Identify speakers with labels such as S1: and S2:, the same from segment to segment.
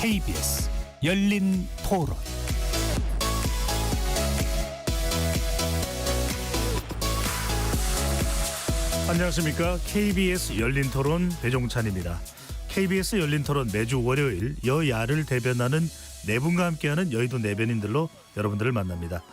S1: KBS 열린 토론. 안녕하십니까. KBS 열린 토론 배종찬입니다. KBS 열린 토론 매주 월요일 여야를 대변하는 네 분과 함께하는 여의도 내변인들로 여러분들을 만납니다.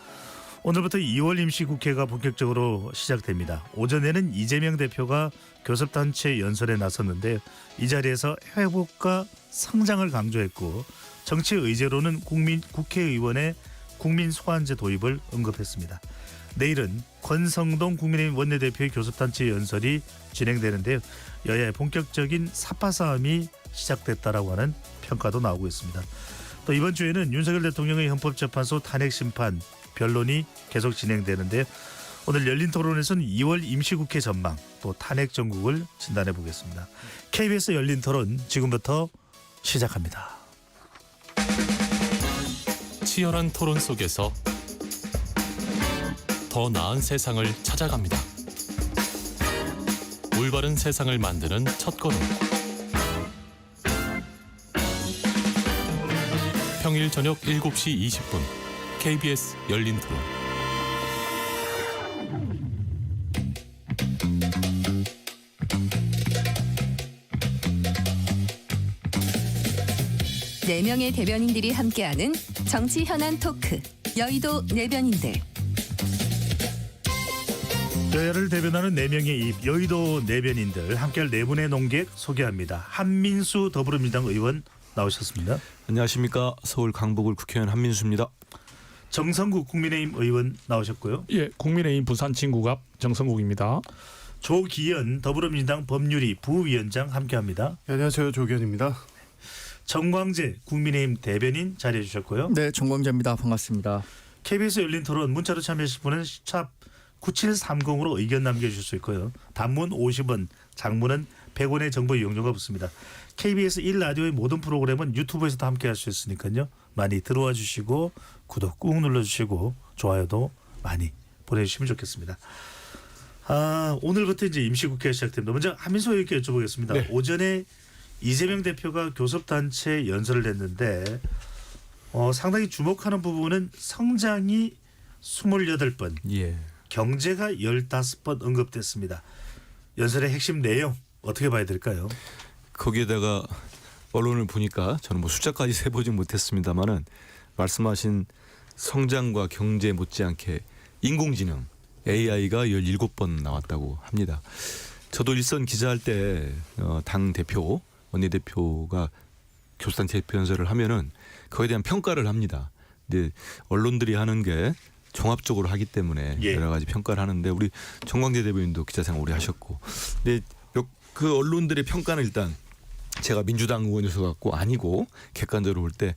S1: 오늘부터 2월 임시국회가 본격적으로 시작됩니다. 오전에는 이재명 대표가 교섭단체 연설에 나섰는데 이 자리에서 회복과 성장을 강조했고 정치 의제로는 국회의원의 국민 소환제 도입을 언급했습니다. 내일은 권성동 국민의힘 원내대표의 교섭단체 연설이 진행되는데요. 여야의 본격적인 사파 싸움이 시작됐다라고 하는 평가도 나오고 있습니다. 또 이번 주에는 윤석열 대통령의 헌법재판소 탄핵심판 변론이 계속 진행되는데요. 오늘 열린 토론에서는 2월 임시국회 전망 또 탄핵 정국을 진단해 보겠습니다. KBS 열린 토론 지금부터 시작합니다.
S2: 치열한 토론 속에서 더 나은 세상을 찾아갑니다. 올바른 세상을 만드는 첫걸음. 평일 저녁 7시 20분 KBS 열린 토론.
S3: 네 명의 대변인들이 함께하는 정치 현안 토크 여의도 내변인들.
S1: 여야를 대변하는 4명의 입 여의도 내변인들 함께할 네 분의 논객 소개합니다. 한민수 더불어민주당 의원 나오셨습니다.
S4: 안녕하십니까. 서울 강북을 국회의원 한민수입니다.
S1: 정성국 국민의힘 의원 나오셨고요.
S5: 예, 국민의힘 부산 진구갑 정성국입니다.
S1: 조기현 더불어민주당 법률위 부위원장 함께합니다.
S6: 안녕하세요. 조기현입니다.
S1: 정광재 국민의힘 대변인 자리해 주셨고요.
S7: 네, 정광재입니다. 반갑습니다.
S1: KBS 열린 토론 문자로 참여하실 분은 샵 9730으로 의견 남겨주실 수 있고요. 단문 50원, 장문은 100원의 정보 이용료가 붙습니다. KBS 1라디오의 모든 프로그램은 유튜브에서도 함께할 수 있으니까요. 많이 들어와 주시고 구독 꾹 눌러주시고 좋아요도 많이 보내주시면 좋겠습니다. 오늘부터 이제 임시국회가 시작됩니다. 먼저 한민수 의원께 여쭤보겠습니다.
S5: 네.
S1: 오전에 이재명 대표가 교섭단체 연설을 했는데 상당히 주목하는 부분은 성장이 28번,
S4: 예.
S1: 경제가 15번 언급됐습니다. 연설의 핵심 내용 어떻게 봐야 될까요?
S4: 거기에다가 언론을 보니까 저는 뭐 숫자까지 세보지 못했습니다만은 말씀하신 성장과 경제 못지않게 인공지능 AI가 17번 나왔다고 합니다. 저도 일선 기자할 때 당 대표 원내대표가 교섭단체 대표 연설을 하면은 그거에 대한 평가를 합니다. 근데 언론들이 하는 게 종합적으로 하기 때문에 여러 가지 평가를 하는데 우리 정광재 대변인도 기자생활 오래 하셨고, 근데 그 언론들의 평가는 일단 제가 민주당 의원이어서 갖고 아니고 객관적으로 볼 때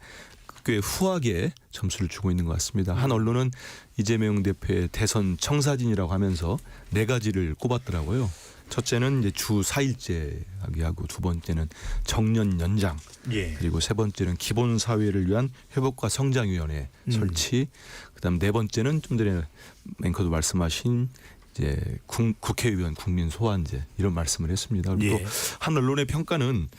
S4: 꽤 후하게 점수를 주고 있는 것 같습니다. 한 언론은 이재명 대표의 대선 청사진이라고 하면서 4가지를 꼽았더라고요. 첫째는 이제 주 4일제 하고 두 번째는 정년 연장, 그리고 세 번째는 기본 사회를 위한 회복과 성장위원회 설치, 그다음 네 번째는 좀 전에 앵커도 말씀하신 이제 국회의원 국민 소환제 이런 말씀을 했습니다. 그리고 또 한 언론의 평가는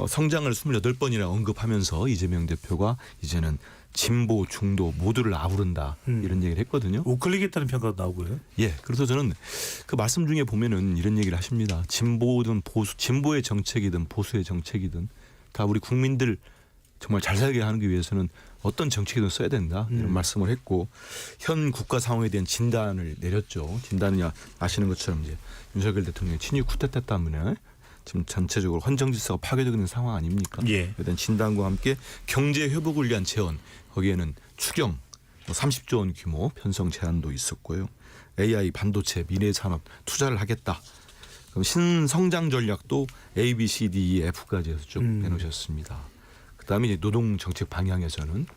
S4: 성장을 28번이나 언급하면서 이재명 대표가 이제는 진보, 중도 모두를 아우른다 이런 얘기를 했거든요.
S1: 우클릭했다는 평가도 나오고요.
S4: 예, 그래서 저는 그 말씀 중에 보면은 이런 얘기를 하십니다. 진보든 보수, 진보의 정책이든 보수의 정책이든 다 우리 국민들 정말 잘 살게 하기 위해서는 어떤 정책이든 써야 된다 이런 말씀을 했고, 현 국가 상황에 대한 진단을 내렸죠. 진단이 아시는 것처럼 이제 윤석열 대통령의 친유 쿠데타 때문에 지금 전체적으로 헌정 질서가 파괴되고 있는 상황 아닙니까? 그에 대한 진단과 함께 경제 회복을 위한 재원, 거기에는 추경 30조 원 규모 편성 제안도 있었고요. AI, 반도체, 미래 산업 투자를 하겠다. 그럼 신성장 전략도 A, B, C, D, E, F까지 해서 쭉 내놓으셨습니다. 그다음에 이제 노동 정책 방향에서는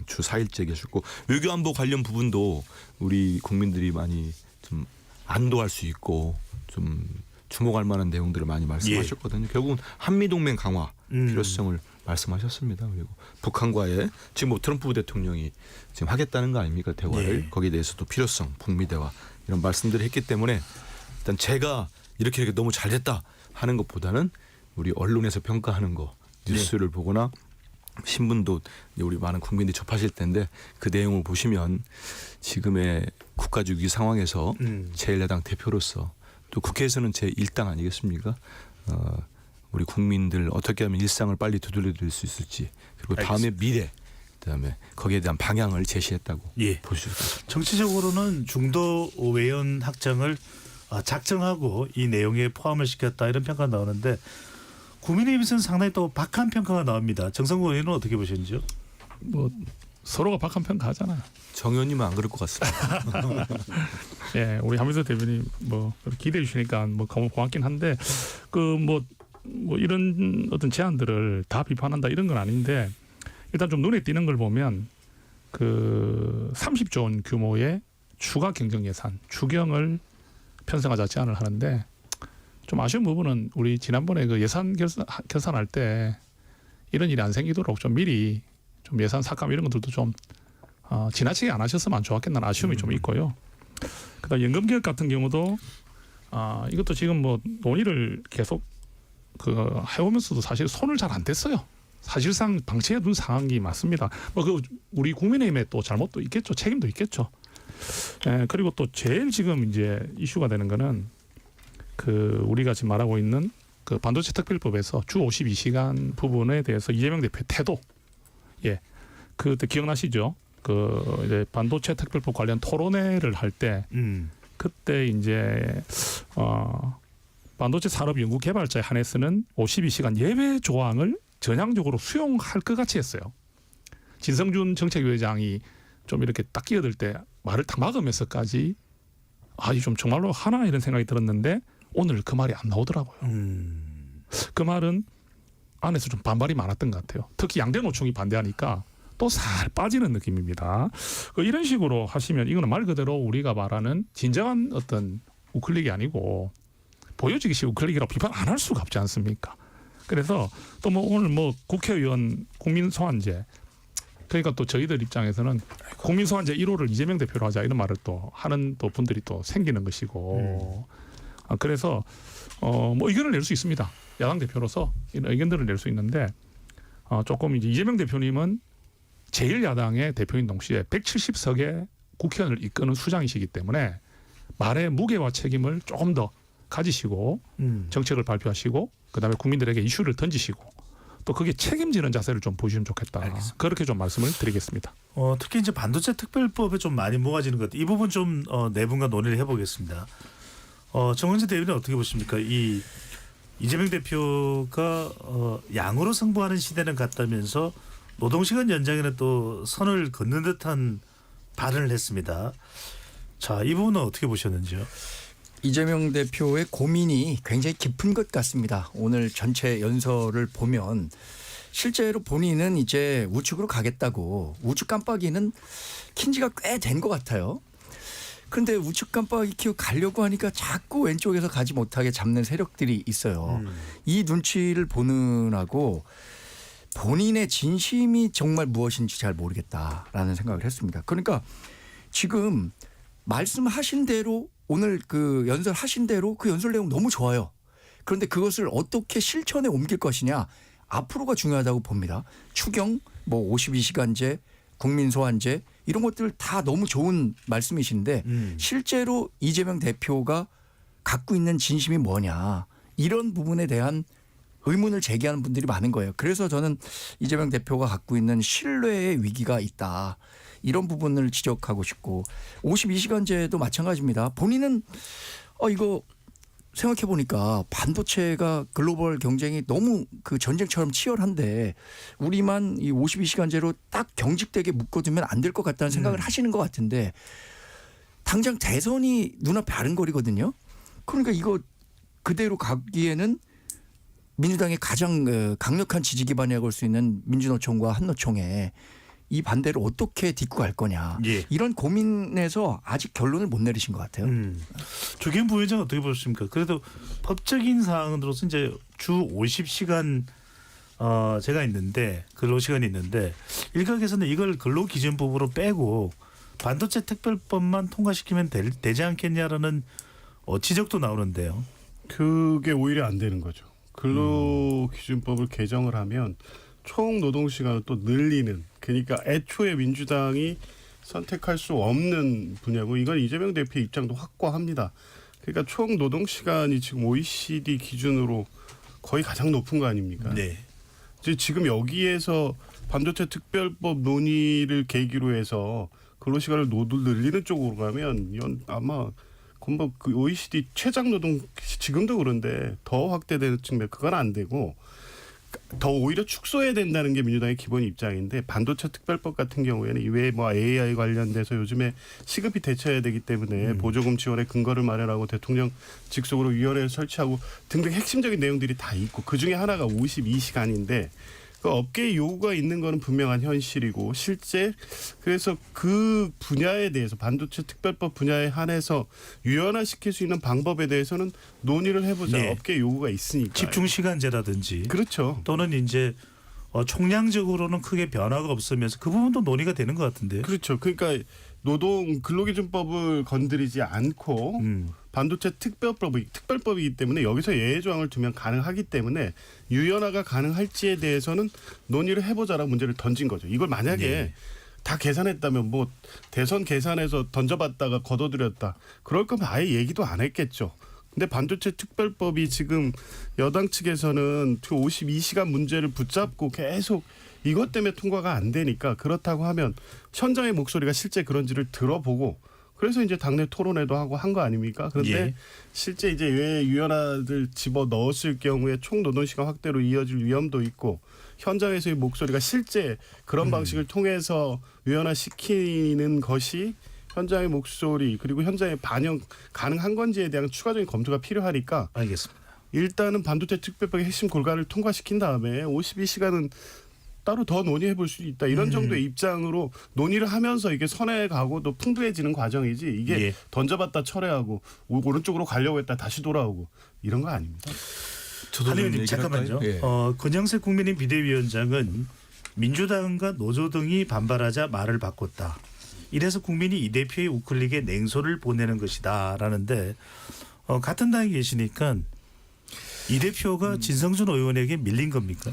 S4: 주 4일제 계셨고, 외교안보 관련 부분도 우리 국민들이 많이 좀 안도할 수 있고 좀 주목할 만한 내용들을 많이 말씀하셨거든요. 결국은 한미동맹 강화 필요성을 말씀하셨습니다. 그리고 북한과의 지금 뭐 트럼프 대통령이 지금 하겠다는 거 아닙니까? 대화를. 거기에 대해서도 필요성, 북미 대화 이런 말씀들을 했기 때문에 일단 제가 이렇게 너무 잘됐다 하는 것보다는 우리 언론에서 평가하는 거, 뉴스를 보거나 신문도 이제 우리 많은 국민들이 접하실 텐데 그 내용을 보시면 지금의 국가적 위기 상황에서 제1야당 대표로서 또 국회에서는 제1당 아니겠습니까? 우리 국민들 어떻게 하면 일상을 빨리 되돌려드릴 수 있을지 그리고 다음의 미래 그다음에 거기에 대한 방향을 제시했다고
S1: 예.
S4: 볼 수 있습니다.
S1: 정치적으로는 중도 외연 확장을 작정하고 이 내용에 포함을 시켰다 이런 평가가 나오는데 국민의힘에서는 상당히 또 박한 평가가 나옵니다. 정성구 의원은 어떻게 보시는지요?
S5: 뭐 서로가 박한 평가하잖아요.
S4: 정 의원님은 안 그럴 것 같습니다.
S5: 예, 우리 한민석 대변인 뭐 기대해 주시니까 뭐 고맙긴 한데 그 뭐 이런 어떤 제안들을 다 비판한다 이런 건 아닌데 일단 좀 눈에 띄는 걸 보면 그 30조 원 규모의 추가 경정 예산 추경을 편성하자 제안을 하는데 좀 아쉬운 부분은 우리 지난번에 그 예산 결산할 때 이런 일이 안 생기도록 좀 미리 좀 예산 삭감 이런 것들도 좀 지나치게 안 하셨으면 좋았겠다는 아쉬움이 좀 있고요. 그다음 연금 개혁 같은 경우도 이것도 지금 뭐 논의를 계속 그 해오면서도 사실 손을 잘 안 댔어요. 사실상 방치해 둔 상황이 맞습니다. 뭐 그 우리 국민의힘의 또 잘못도 있겠죠, 책임도 있겠죠. 그리고 또 제일 지금 이제 이슈가 되는 거는 그 우리가 지금 말하고 있는 그 반도체 특별법에서 주 52시간 부분에 대해서 이재명 대표의 태도, 그때 기억나시죠? 그 이제 반도체 특별법 관련 토론회를 할 때 그때 이제 반도체 산업 연구 개발자에 한해서는 52시간 예외 조항을 전향적으로 수용할 것 같이 했어요. 진성준 정책위원장이 좀 이렇게 딱 끼어들 때 말을 딱 막으면서까지 이 좀 정말로 하나 이런 생각이 들었는데 오늘 그 말이 안 나오더라고요. 그 말은 안에서 좀 반발이 많았던 것 같아요. 특히 양대 노총이 반대하니까 또 살 빠지는 느낌입니다. 이런 식으로 하시면 이거는 말 그대로 우리가 말하는 진정한 어떤 우클릭이 아니고 보여지기식 우클릭이라고 비판 안 할 수가 없지 않습니까? 그래서 또 뭐 오늘 뭐 국회의원 국민소환제 그러니까 또 저희들 입장에서는 국민소환제 1호를 이재명 대표로 하자 이런 말을 또 하는 또 분들이 또 생기는 것이고 그래서 뭐 의견을 낼 수 있습니다. 야당 대표로서 이런 의견들을 낼 수 있는데 조금 이제 이재명 대표님은 제1야당의 대표인 동시에 170석의 국회의원을 이끄는 수장이시기 때문에 말의 무게와 책임을 조금 더 가지시고 정책을 발표하시고 그다음에 국민들에게 이슈를 던지시고 또 그게 책임지는 자세를 좀 보시면 좋겠다.
S1: 알겠습니다.
S5: 그렇게 좀 말씀을 드리겠습니다.
S1: 특히 이제 반도체 특별법에 좀 많이 모아지는 것 같아요. 이 부분 좀 네 분과 논의를 해보겠습니다. 정은지 대변인 어떻게 보십니까? 이 이재명 대표가 양으로 승부하는 시대는 같다면서 노동시간 연장에는 또 선을 긋는 듯한 발언을 했습니다. 자, 이 부분은 어떻게 보셨는지요?
S7: 이재명 대표의 고민이 굉장히 깊은 것 같습니다. 오늘 전체 연설을 보면 실제로 본인은 이제 우측으로 가겠다고 우측 깜빡이는 킨 지가 꽤 된 것 같아요. 그런데 우측 깜빡이 켜고 가려고 하니까 자꾸 왼쪽에서 가지 못하게 잡는 세력들이 있어요. 이 눈치를 보느라고 본인의 진심이 정말 무엇인지 잘 모르겠다라는 생각을 했습니다. 그러니까 지금 말씀하신 대로 오늘 그 연설하신 대로 그 연설 내용 너무 좋아요. 그런데 그것을 어떻게 실천에 옮길 것이냐 앞으로가 중요하다고 봅니다. 추경, 뭐 52시간제, 국민소환제 이런 것들 다 너무 좋은 말씀이신데 실제로 이재명 대표가 갖고 있는 진심이 뭐냐 이런 부분에 대한 의문을 제기하는 분들이 많은 거예요. 그래서 저는 이재명 대표가 갖고 있는 신뢰의 위기가 있다. 이런 부분을 지적하고 싶고 52시간제도 마찬가지입니다. 본인은 이거 생각해 보니까 반도체가 글로벌 경쟁이 너무 그 전쟁처럼 치열한데 우리만 이 52시간제로 딱 경직되게 묶어두면 안 될 것 같다는 생각을 하시는 것 같은데 당장 대선이 눈앞에 아른거리거든요. 그러니까 이거 그대로 가기에는 민주당의 가장 강력한 지지 기반이라고 할 수 있는 민주노총과 한노총에 이 반대를 어떻게 딛고 갈 거냐.
S1: 예.
S7: 이런 고민에서 아직 결론을 못 내리신 것 같아요.
S1: 조경 부위원장 어떻게 보십니까? 그래도 법적인 사항으로서 이제 주 50시간 제가 있는데 근로시간이 있는데 일각에서는 이걸 근로기준법으로 빼고 반도체 특별법만 통과시키면 되지 않겠냐라는 지적도 나오는데요.
S6: 그게 오히려 안 되는 거죠. 근로기준법을 개정을 하면 총 노동 시간을 또 늘리는, 그러니까 애초에 민주당이 선택할 수 없는 분야고, 이건 이재명 대표의 입장도 확고합니다. 그러니까 총 노동 시간이 지금 OECD 기준으로 거의 가장 높은 거 아닙니까?
S1: 네.
S6: 이제 지금 여기에서 반도체 특별법 논의를 계기로 해서 근로시간을 늘리는 쪽으로 가면 이건 아마 금방 그 OECD 최장 노동 지금도 그런데 더 확대되는 측면, 그건 안 되고 더 오히려 축소해야 된다는 게 민주당의 기본 입장인데, 반도체 특별법 같은 경우에는 이외에 뭐 AI 관련돼서 요즘에 시급히 대처해야 되기 때문에 보조금 지원의 근거를 마련하고 대통령 직속으로 위원회를 설치하고 등등 핵심적인 내용들이 다 있고, 그중에 하나가 52시간인데 그 업계의 요구가 있는 거는 분명한 현실이고, 실제 그래서 그 분야에 대해서 반도체 특별법 분야에 한해서 유연화시킬 수 있는 방법에 대해서는 논의를 해보자.
S1: 네.
S6: 업계 요구가 있으니까.
S1: 집중 시간제라든지
S6: 그렇죠.
S1: 또는 이제 총량적으로는 크게 변화가 없으면서 그 부분도 논의가 되는 것 같은데요.
S6: 그렇죠. 그러니까 노동 근로기준법을 건드리지 않고 반도체 특별법이기 때문에 여기서 예외 조항을 두면 가능하기 때문에 유연화가 가능할지에 대해서는 논의를 해보자라고 문제를 던진 거죠. 이걸 만약에
S1: 네.
S6: 다 계산했다면 뭐 대선 계산해서 던져봤다가 걷어들였다. 그럴 거면 아예 얘기도 안 했겠죠. 근데 반도체 특별법이 지금 여당 측에서는 52시간 문제를 붙잡고 계속 이것 때문에 통과가 안 되니까, 그렇다고 하면 현장의 목소리가 실제 그런지를 들어보고 그래서 이제 당내 토론회도 하고 한 거 아닙니까? 그런데
S1: 예.
S6: 실제 이제 왜 유연화를 집어 넣었을 경우에 총 노동시간 확대로 이어질 위험도 있고, 현장에서의 목소리가 실제 그런 방식을 통해서 유연화시키는 것이 현장의 목소리 그리고 현장에 반영 가능한 건지에 대한 추가적인 검토가 필요하니까,
S1: 알겠습니다.
S6: 일단은 반도체 특별법의 핵심 골간을 통과시킨 다음에 52시간은 따로 더 논의해 볼 수 있다. 이런 정도의 입장으로 논의를 하면서 이게 선에 가고 또 풍부해지는 과정이지, 이게
S1: 예.
S6: 던져봤다 철회하고 오른쪽으로 가려고 했다 다시 돌아오고 이런 거 아닙니다.
S4: 저도
S1: 한
S4: 좀
S1: 의원님
S4: 얘기를
S1: 잠깐만요.
S4: 할까요? 예.
S1: 권영세 국민의힘 비대위원장은 민주당과 노조 등이 반발하자 말을 바꿨다. 이래서 국민이 이 대표의 우클릭에 냉소를 보내는 것이다라는데, 같은 당에 계시니까 이 대표가 진성준 의원에게 밀린 겁니까?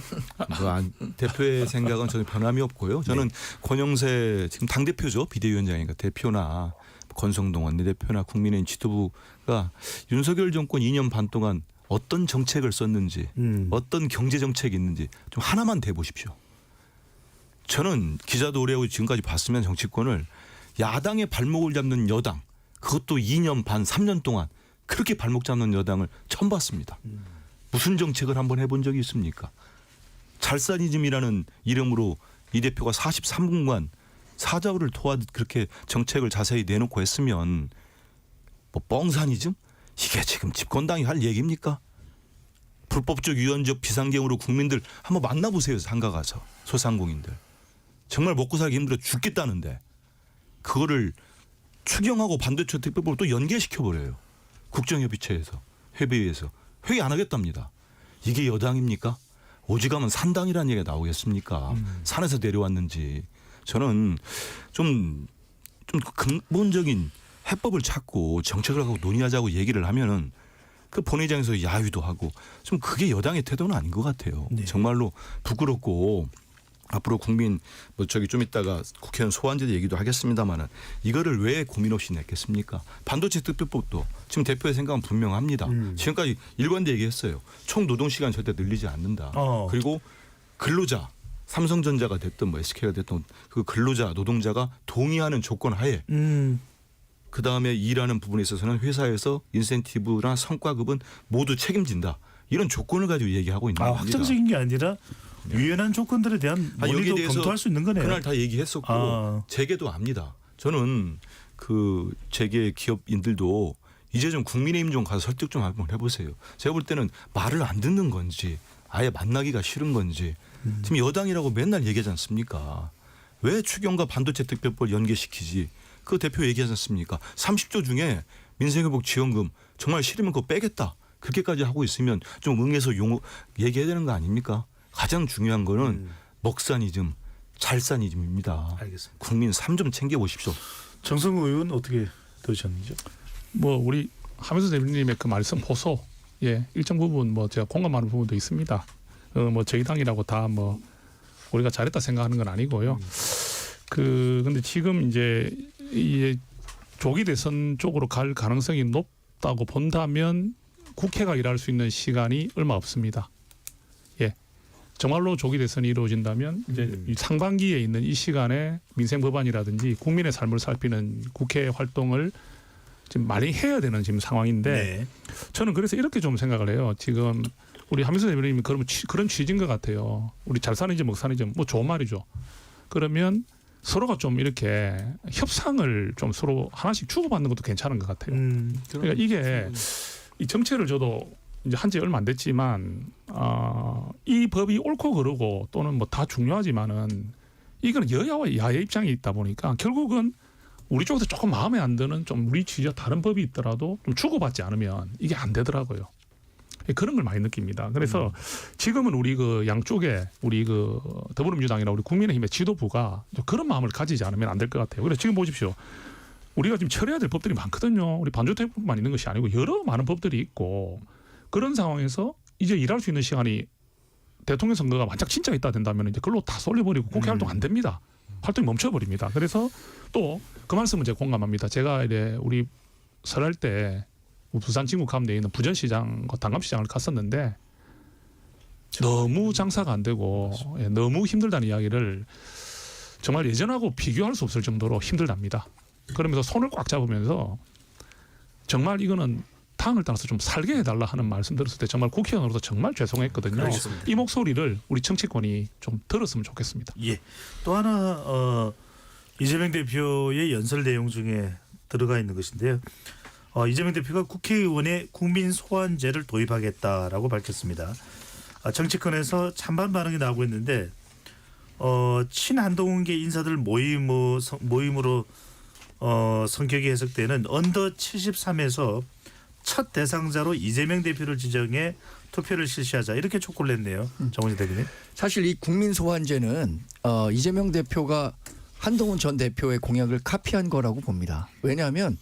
S4: 대표의 생각은 저는 변함이 없고요. 저는 권영세 지금 당 대표죠, 비대위원장이니까 대표나 권성동 원내대표나 국민의힘 지도부가 윤석열 정권 2년 반 동안 어떤 정책을 썼는지, 어떤 경제 정책이 있는지 좀 하나만 대보십시오. 저는 기자도 오래 하고 지금까지 봤으면 정치권을 야당의 발목을 잡는 여당, 그것도 2년 반, 3년 동안 그렇게 발목 잡는 여당을 처음 봤습니다. 무슨 정책을 한번 해본 적이 있습니까? 잘사니즘이라는 이름으로 이 대표가 43분간 사자우를 토하듯 그렇게 정책을 자세히 내놓고 했으면 뭐 뻥사니즘? 이게 지금 집권당이 할 얘기입니까? 불법적 유연적 비상경으로 국민들 한번 만나보세요. 상가 가서 소상공인들. 정말 먹고 살기 힘들어 죽겠다는데 그거를 추경하고 반도체 특별법을 또 연계시켜버려요. 국정협의체에서 회의에서 회의 안 하겠답니다. 이게 여당입니까? 오직하면 산당이라는 얘기가 나오겠습니까? 산에서 내려왔는지. 저는 좀 근본적인 해법을 찾고 정책을 하고 논의하자고 얘기를 하면은 그 본회의장에서 야유도 하고 좀 그게 여당의 태도는 아닌 것 같아요.
S1: 네.
S4: 정말로 부끄럽고 앞으로 국민 뭐 저기 좀 이따가 국회의원 소환제 얘기도 하겠습니다만은 이거를 왜 고민 없이 냈겠습니까? 반도체 특별법도 지금 대표의 생각은 분명합니다. 지금까지 일관되게 얘기했어요. 총 노동 시간 절대 늘리지 않는다. 그리고 근로자 삼성전자가 됐든 뭐 SK가 됐든 그 근로자 노동자가 동의하는 조건 하에 그 다음에 일하는 부분에 있어서는 회사에서 인센티브나 성과급은 모두 책임진다. 이런 조건을 가지고 얘기하고 있는 겁니다.
S1: 확정적인 게 아니라 유연한 조건들에 대한
S4: 여기에
S1: 논의도
S4: 대해서
S1: 검토할 수 있는 거네요.
S4: 그날 다 얘기했었고 재계도 압니다. 저는 그 재계 기업인들도 이제 좀 국민의힘 좀 가서 설득 좀 한번 해보세요. 제가 볼 때는 말을 안 듣는 건지 아예 만나기가 싫은 건지 지금 여당이라고 맨날 얘기하지 않습니까? 왜 추경과 반도체 특별법을 연계시키지? 그 대표 얘기하지 않습니까? 30조 중에 민생회복 지원금 정말 싫으면 그거 빼겠다. 그렇게까지 하고 있으면 좀 응해서 얘기해야 되는 거 아닙니까? 가장 중요한 거는 먹사니즘, 잘사니즘입니다.
S1: 알겠습니다.
S4: 국민 삶 좀 챙겨보십시오.
S1: 정성우 의원 어떻게 들으셨는지요?
S5: 뭐 우리 하면서 대표님의 그 말씀 보소, 일정 부분 뭐 제가 공감하는 부분도 있습니다. 뭐 저희 당이라고 다 뭐 우리가 잘했다 생각하는 건 아니고요. 근데 지금 이제 이 조기 대선 쪽으로 갈 가능성이 높다고 본다면 국회가 일할 수 있는 시간이 얼마 없습니다. 예. 정말로 조기 대선이 이루어진다면 이제 이 상반기에 있는 이 시간에 민생 법안이라든지 국민의 삶을 살피는 국회 활동을 지금 많이 해야 되는 지금 상황인데
S1: 네.
S5: 저는 그래서 이렇게 좀 생각을 해요. 지금 우리 한민수 대변인이 그런 취지인 것 같아요. 우리 잘 사는지 못 사는지 뭐 좋은 말이죠. 그러면 서로가 좀 이렇게 협상을 좀 서로 하나씩 주고받는 것도 괜찮은 것 같아요. 그러니까 이게 이 정책을 저도 이제 한 지 얼마 안 됐지만 이 법이 옳고 그르고 또는 뭐 다 중요하지만은 이거는 여야와 야의 입장이 있다 보니까 결국은 우리 쪽에서 조금 마음에 안 드는 좀 우리 취지와 다른 법이 있더라도 좀 주고받지 않으면 이게 안 되더라고요. 그런 걸 많이 느낍니다. 그래서 지금은 우리 그 양쪽에 우리 그 더불어민주당이나 우리 국민의힘의 지도부가 그런 마음을 가지지 않으면 안 될 것 같아요. 그래서 지금 보십시오. 우리가 지금 처리해야 될 법들이 많거든요. 우리 반도체법만 있는 것이 아니고 여러 많은 법들이 있고 그런 상황에서 이제 일할 수 있는 시간이 대통령 선거가 만약 진짜 있다 된다면 이제 그걸로 다 쏠려버리고 국회 활동 안 됩니다. 활동이 멈춰버립니다. 그래서 또 그 말씀은 제가 공감합니다. 제가 이제 우리 설날 때 부산 진국함 내에 있는 부전시장과 당감시장을 갔었는데 너무 장사가 안 되고 너무 힘들다는 이야기를 정말 예전하고 비교할 수 없을 정도로 힘들답니다. 그러면서 손을 꽉 잡으면서 정말 이거는 당을 따라서 좀 살게 해달라 하는 말씀 들었을 때 정말 국회의원으로서 정말 죄송했거든요.
S1: 그렇습니다.
S5: 이 목소리를 우리 정치권이 좀 들었으면 좋겠습니다.
S1: 예. 또 하나 이재명 대표의 연설 내용 중에 들어가 있는 것인데요. 이재명 대표가 국회의원의 국민 소환제를 도입하겠다라고 밝혔습니다. 정치권에서 찬반 반응이 나오고 있는데 친한동훈계 인사들 모임으로 성격이 해석되는 언더 73에서 첫 대상자로 이재명 대표를 지정해 투표를 실시하자 이렇게 촉구를 했네요. 정은지 대변인.
S7: 사실 이 국민 소환제는 이재명 대표가 한동훈 전 대표의 공약을 카피한 거라고 봅니다. 왜냐하면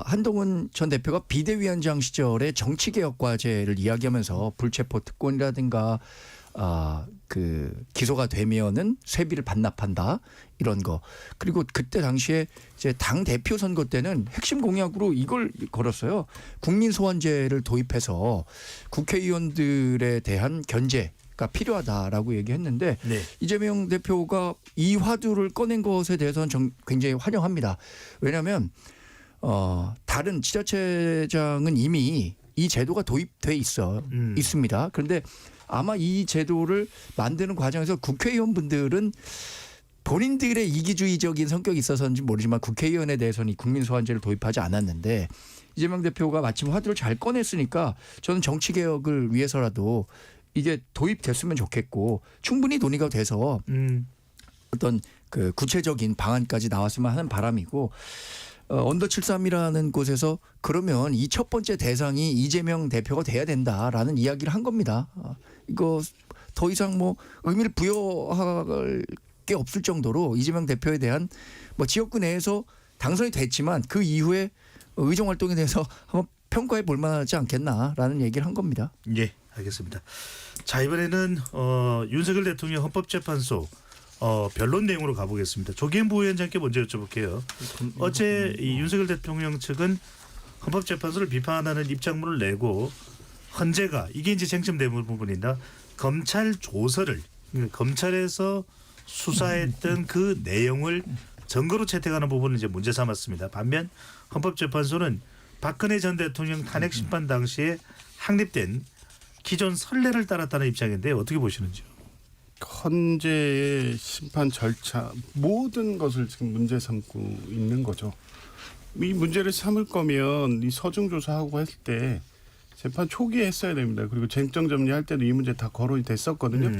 S7: 한동훈 전 대표가 비대위원장 시절에 정치개혁 과제를 이야기하면서 불체포 특권이라든가 그 기소가 되면은 세비를 반납한다 이런 거. 그리고 그때 당시에 이제 당 대표 선거 때는 핵심 공약으로 이걸 걸었어요. 국민 소환제를 도입해서 국회의원들에 대한 견제가 필요하다라고 얘기했는데
S1: 네.
S7: 이재명 대표가 이 화두를 꺼낸 것에 대해서는 굉장히 환영합니다. 왜냐하면 다른 지자체장은 이미 이 제도가 도입돼 있습니다. 그런데 아마 이 제도를 만드는 과정에서 국회의원분들은 본인들의 이기주의적인 성격이 있어서인지 모르지만 국회의원에 대해서는 이 국민소환제를 도입하지 않았는데 이재명 대표가 마침 화두를 잘 꺼냈으니까 저는 정치개혁을 위해서라도 이게 도입됐으면 좋겠고 충분히 논의가 돼서 어떤 그 구체적인 방안까지 나왔으면 하는 바람이고 언더 73이라는 곳에서 그러면 이 첫 번째 대상이 이재명 대표가 돼야 된다라는 이야기를 한 겁니다. 이거 더 이상 뭐 의미를 부여할 게 없을 정도로 이재명 대표에 대한 뭐 지역구 내에서 당선이 됐지만 그 이후에 의정 활동에 대해서 한번 평가해 볼 만하지 않겠나라는 얘기를 한 겁니다.
S1: 예, 알겠습니다. 자, 이번에는 윤석열 대통령 헌법재판소 변론 내용으로 가보겠습니다. 조기현 부위원장께 먼저 여쭤볼게요. 어제 이 윤석열 대통령 측은 헌법재판소를 비판하는 입장문을 내고 헌재가 이게 이제 쟁점되는 부분이다. 검찰 조서를 검찰에서 수사했던 그 내용을 증거로 채택하는 부분을 이제 문제 삼았습니다. 반면 헌법재판소는 박근혜 전 대통령 탄핵 심판 당시에 확립된 기존 선례를 따랐다는 입장인데 어떻게 보시는지요?
S6: 헌재의 심판 절차 모든 것을 지금 문제 삼고 있는 거죠. 이 문제를 삼을 거면 이 서중 조사하고 했을 때 재판 초기에 했어야 됩니다. 그리고 쟁점 정리할 때도 이 문제 다 거론이 됐었거든요.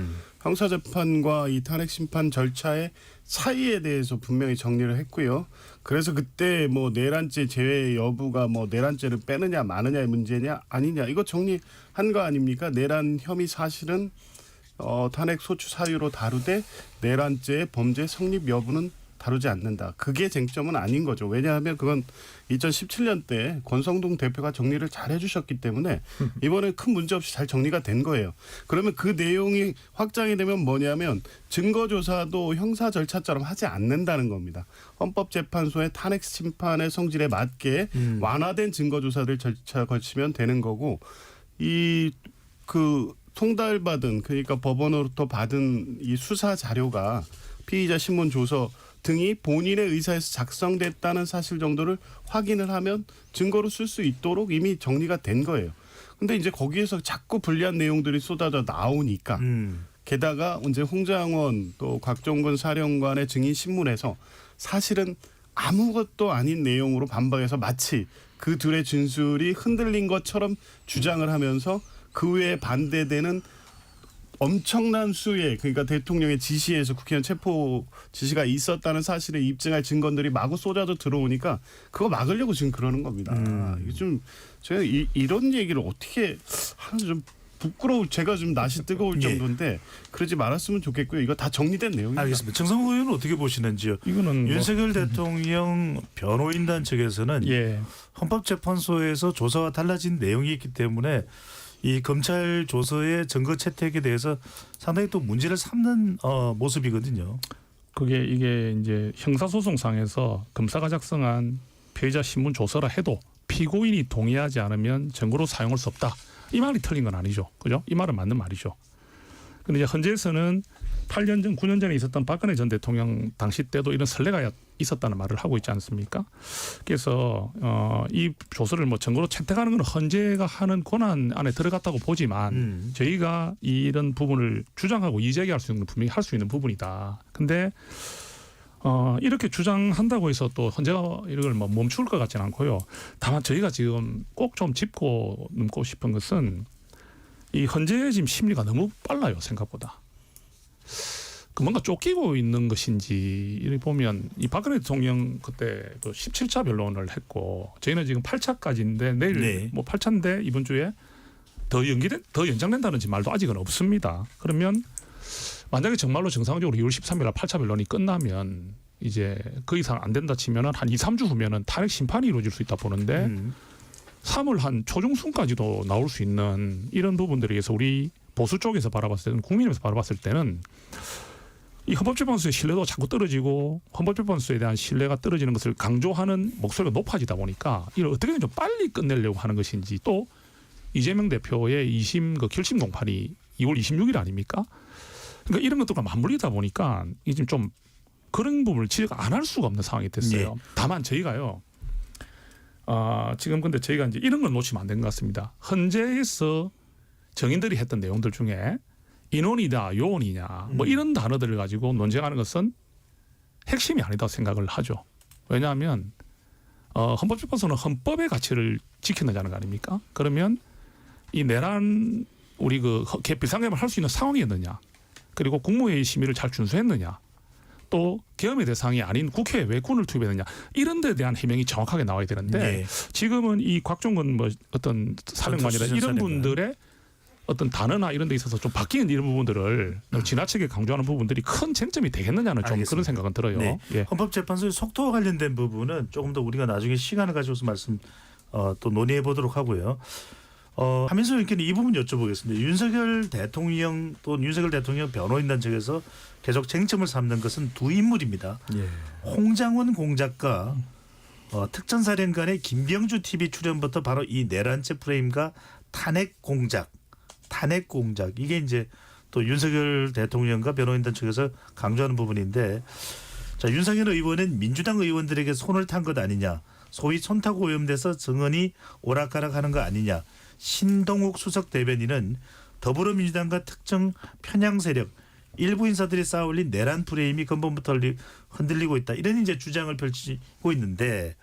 S6: 형사재판과 이 탄핵 심판 절차의 사이에 대해서 분명히 정리를 했고요. 그래서 그때 뭐 내란죄 제외 여부가 뭐 내란죄를 빼느냐 마느냐의 문제냐 아니냐 이거 정리한 거 아닙니까? 내란 혐의 사실은 탄핵 소추 사유로 다루되 내란죄의 범죄 성립 여부는 다루지 않는다. 그게 쟁점은 아닌 거죠. 왜냐하면 그건 2017년 때 권성동 대표가 정리를 잘 해주셨기 때문에 이번에 큰 문제 없이 잘 정리가 된 거예요. 그러면 그 내용이 확장이 되면 뭐냐면 증거조사도 형사 절차처럼 하지 않는다는 겁니다. 헌법재판소의 탄핵 심판의 성질에 맞게 완화된 증거조사를 절차 거치면 되는 거고 그 송달받은 그러니까 법원으로부터 받은 이 수사 자료가 피의자 신문 조서 등이 본인의 의사에서 작성됐다는 사실 정도를 확인을 하면 증거로 쓸 수 있도록 이미 정리가 된 거예요. 근데 이제 거기에서 자꾸 불리한 내용들이 쏟아져 나오니까 게다가 이제 홍장원 또 곽종근 사령관의 증인 신문에서 사실은 아무것도 아닌 내용으로 반박해서 마치 그 둘의 진술이 흔들린 것처럼 주장을 하면서 그 외에 반대되는 엄청난 수의 그러니까 대통령의 지시에서 국회의원 체포 지시가 있었다는 사실을 입증할 증거들이 마구 쏟아져 들어오니까 그거 막으려고 지금 그러는 겁니다. 이게 좀 제가 이런 얘기를 어떻게 하는지 좀 부끄러울 제가 좀 낯이 뜨거울 정도인데 그러지 말았으면 좋겠고요. 이거 다 정리된 내용입니다.
S1: 알겠습니다. 정성호 의원은 어떻게 보시는지요?
S5: 이거는
S1: 윤석열 대통령 변호인단 측에서는
S5: 예.
S1: 헌법재판소에서 조사와 달라진 내용이 있기 때문에 이 검찰 조서의 증거 채택에 대해서 상당히 또 문제를 삼는 모습이거든요.
S5: 그게 이게 이제 형사소송상에서 검사가 작성한 피해자 신문 조서라 해도 피고인이 동의하지 않으면 증거로 사용할 수 없다. 이 말이 틀린 건 아니죠. 그죠? 이 말은 맞는 말이죠. 근데 이제 현재에서는 8년 전, 9년 전에 있었던 박근혜 전 대통령 당시 때도 이런 선례가 있었다는 말을 하고 있지 않습니까? 그래서 이 조서를 뭐 증거로 채택하는 건 헌재가 하는 권한 안에 들어갔다고 보지만 저희가 이런 부분을 주장하고 이제기할 수 있는 분명히 할 수 있는 부분이다. 근데 이렇게 주장한다고 해서 또 헌재가 이걸 뭐 멈출 것 같지는 않고요. 다만 저희가 지금 꼭 좀 짚고 넘고 싶은 것은 이 헌재의 지금 심리가 너무 빨라요, 생각보다. 그 뭔가 쫓기고 있는 것인지 이렇게 보면 이 박근혜 대통령 그때 그 17차 변론을 했고 저희는 지금 8차까지인데 내일
S1: 네.
S5: 뭐 8차인데 이번 주에 더 연장된다는 말도 아직은 없습니다. 그러면 만약에 정말로 정상적으로 2월 13일 날 8차 변론이 끝나면 이제 그 이상 안 된다 치면은 한 2, 3주 후면은 탄핵 심판이 이루어질 수 있다 보는데 3월 한 초중순까지도 나올 수 있는 이런 부분들에 의해서 우리 보수 쪽에서 바라봤을 때는 국민에서 바라봤을 때는 이 헌법재판소의 신뢰도가 자꾸 떨어지고 헌법재판소에 대한 신뢰가 떨어지는 것을 강조하는 목소리가 높아지다 보니까 이걸 어떻게든 좀 빨리 끝내려고 하는 것인지 또 이재명 대표의 2심 그 결심 공판이 2월 26일 아닙니까? 그러니까 이런 것들과 맞물리다 보니까 이제 좀 그런 부분을 지적 안 할 수가 없는 상황이 됐어요.
S1: 네.
S5: 다만 저희가요. 지금 근데 저희가 이제 이런 걸 놓치면 안 되는 것 같습니다. 헌재에서 정인들이 했던 내용들 중에 인원이다, 요원이냐 뭐 이런 단어들을 가지고 논쟁하는 것은 핵심이 아니다고 생각을 하죠. 왜냐하면 헌법재판소는 헌법의 가치를 지켜내자는 거 아닙니까? 그러면 이 내란 우리 그 비상계엄을 할 수 있는 상황이었느냐, 그리고 국무회의 심의를 잘 준수했느냐, 또 계엄의 대상이 아닌 국회에 왜 군을 투입했느냐 이런 데 대한 해명이 정확하게 나와야 되는데
S1: 네.
S5: 지금은 이 곽종근 뭐 어떤 사령관이나 이런
S1: 사령관.
S5: 분들의 어떤 단어나 이런 데 있어서 좀 바뀌는 이런 부분들을 지나치게 강조하는 부분들이 큰 쟁점이 되겠느냐는 좀
S1: 알겠습니다.
S5: 그런 생각은 들어요.
S1: 네.
S5: 예.
S1: 헌법재판소의 속도와 관련된 부분은 조금 더 우리가 나중에 시간을 가지고서 또 논의해 보도록 하고요. 하민수 의원께는 이 부분 여쭤보겠습니다. 윤석열 대통령 또 윤석열 대통령 변호인단 측에서 계속 쟁점을 삼는 것은 두 인물입니다.
S7: 예.
S1: 홍장원 공작과 특전사령관의 김병주 TV 출연부터 바로 이 내란죄 프레임과 탄핵 공작 이게 이제 또 윤석열 대통령과 변호인단 측에서 강조하는 부분인데, 자, 윤석열 의원은 민주당 의원들에게 손을 탄 것 아니냐, 소위 손타고 오염돼서 증언이 오락가락하는 거 아니냐. 신동욱 수석 대변인은 더불어민주당과 특정 편향 세력 일부 인사들이 쌓아올린 내란 프레임이 근본부터 흔들리고 있다, 이런 이제 주장을 펼치고 있는데,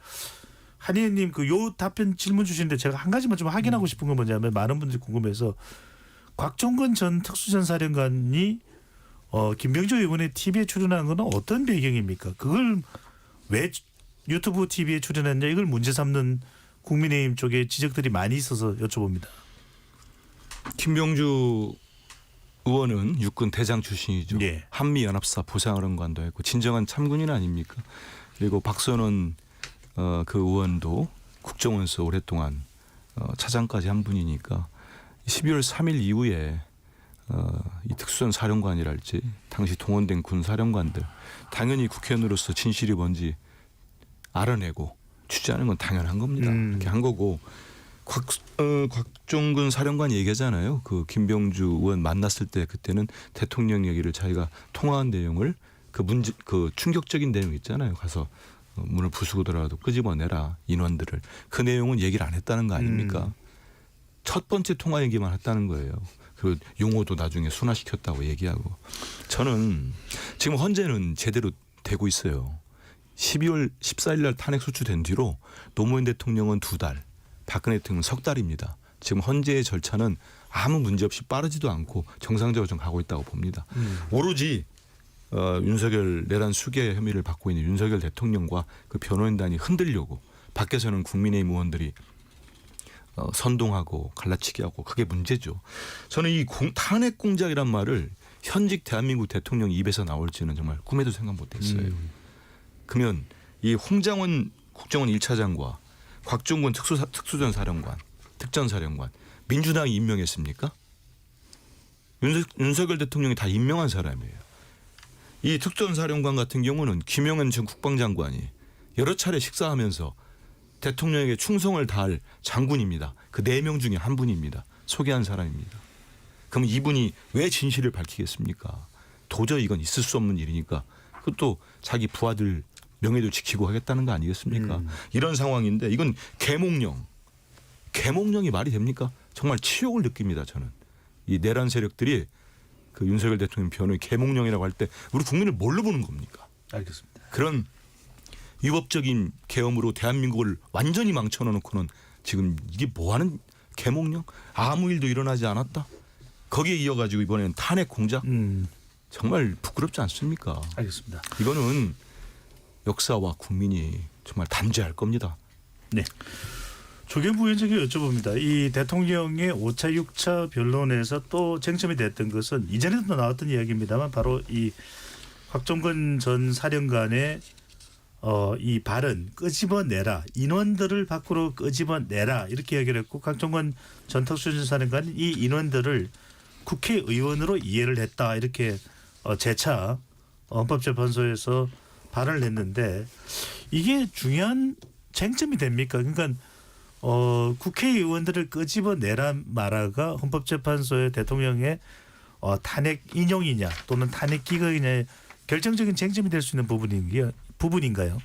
S1: 한 의원님 요 답변 질문 주시는데 제가 한 가지만 좀 확인하고 싶은 건 뭐냐면 많은 분들이 궁금해서 곽종근 전 특수전사령관이 김병주 의원의 TV에 출연한 건 어떤 배경입니까? 그걸 왜 유튜브 TV에 출연했냐, 이걸 문제 삼는 국민의힘 쪽에 지적들이 많이 있어서 여쭤봅니다.
S4: 김병주 의원은 육군 대장 출신이죠.
S1: 예.
S4: 한미연합사 부사령관도 했고 진정한 참군인 아닙니까? 그리고 박선원 그 의원도 국정원서 오랫동안 차장까지 한 분이니까 12월 3일 이후에 이 특수전 사령관이랄지 당시 동원된 군 사령관들 당연히 국회의원으로서 진실이 뭔지 알아내고 취재하는 건 당연한 겁니다. 이렇게 한 거고 곽종근 사령관 얘기하잖아요. 그 김병주 의원 만났을 때 그때는 대통령 얘기를 자기가 통화한 내용을 그 충격적인 내용 있잖아요. 가서 문을 부수고 들어가도 끄집어내라 인원들을 그 내용은 얘기를 안 했다는 거 아닙니까? 첫 번째 통화 얘기만 했다는 거예요. 그리고 용어도 나중에 순화시켰다고 얘기하고 저는 지금 헌재는 제대로 되고 있어요. 12월 14일 날 탄핵 소추된 뒤로 노무현 대통령은 2달, 박근혜 대통령은 3달입니다. 지금 헌재의 절차는 아무 문제 없이 빠르지도 않고 정상적으로 좀 가고 있다고 봅니다. 오로지 윤석열 내란 수괴 혐의를 받고 있는 윤석열 대통령과 그 변호인단이 흔들려고 밖에서는 국민의힘 의원들이 선동하고 갈라치기 하고 그게 문제죠. 저는 이 탄핵 공작이란 말을 현직 대한민국 대통령 입에서 나올지는 정말 꿈에도 생각 못했어요. 그러면 이 홍장원 국정원 1차장과 곽종근 특수전 사령관, 특전사령관 민주당이 임명했습니까? 윤석열 대통령이 다 임명한 사람이에요. 이 특전사령관 같은 경우는 김영현 전 국방장관이 여러 차례 식사하면서 대통령에게 충성을 다할 장군입니다. 그 4명 중에 한 분입니다. 소개한 사람입니다. 그럼 이분이 왜 진실을 밝히겠습니까? 도저히 이건 있을 수 없는 일이니까 그것도 자기 부하들 명예도 지키고 하겠다는 거 아니겠습니까? 이런 상황인데 이건 계몽령이 말이 됩니까? 정말 치욕을 느낍니다. 저는 이 내란 세력들이 그 윤석열 대통령 변호의 계몽령이라고 할 때 우리 국민을 뭘로 보는 겁니까?
S1: 알겠습니다.
S4: 그런 위법적인 계엄으로 대한민국을 완전히 망쳐놓고는 지금 이게 뭐하는 계몽령? 아무 일도 일어나지 않았다? 거기에 이어가지고 이번에는 탄핵 공작? 정말 부끄럽지 않습니까?
S1: 알겠습니다.
S4: 이거는 역사와 국민이 정말 단죄할 겁니다.
S1: 네. 조경 부위원장께 여쭤봅니다. 이 대통령의 5차, 6차 변론에서 또 쟁점이 됐던 것은 이전에도 나왔던 이야기입니다만 바로 이 곽종근 전 사령관의 이 발언 끄집어내라. 인원들을 밖으로 끄집어내라. 이렇게 이야기를 했고 곽종근 전 특수전 사령관은 이 인원들을 국회의원으로 이해를 했다. 이렇게 재차 헌법재판소에서 발언을 했는데 이게 중요한 쟁점이 됩니까? 그러니까 국회의원들을 끄집어내란 말아가 헌법재판소의 대통령의 탄핵 인용이냐 또는 탄핵 기각이냐의 결정적인 쟁점이 될 수 있는 부분인가요?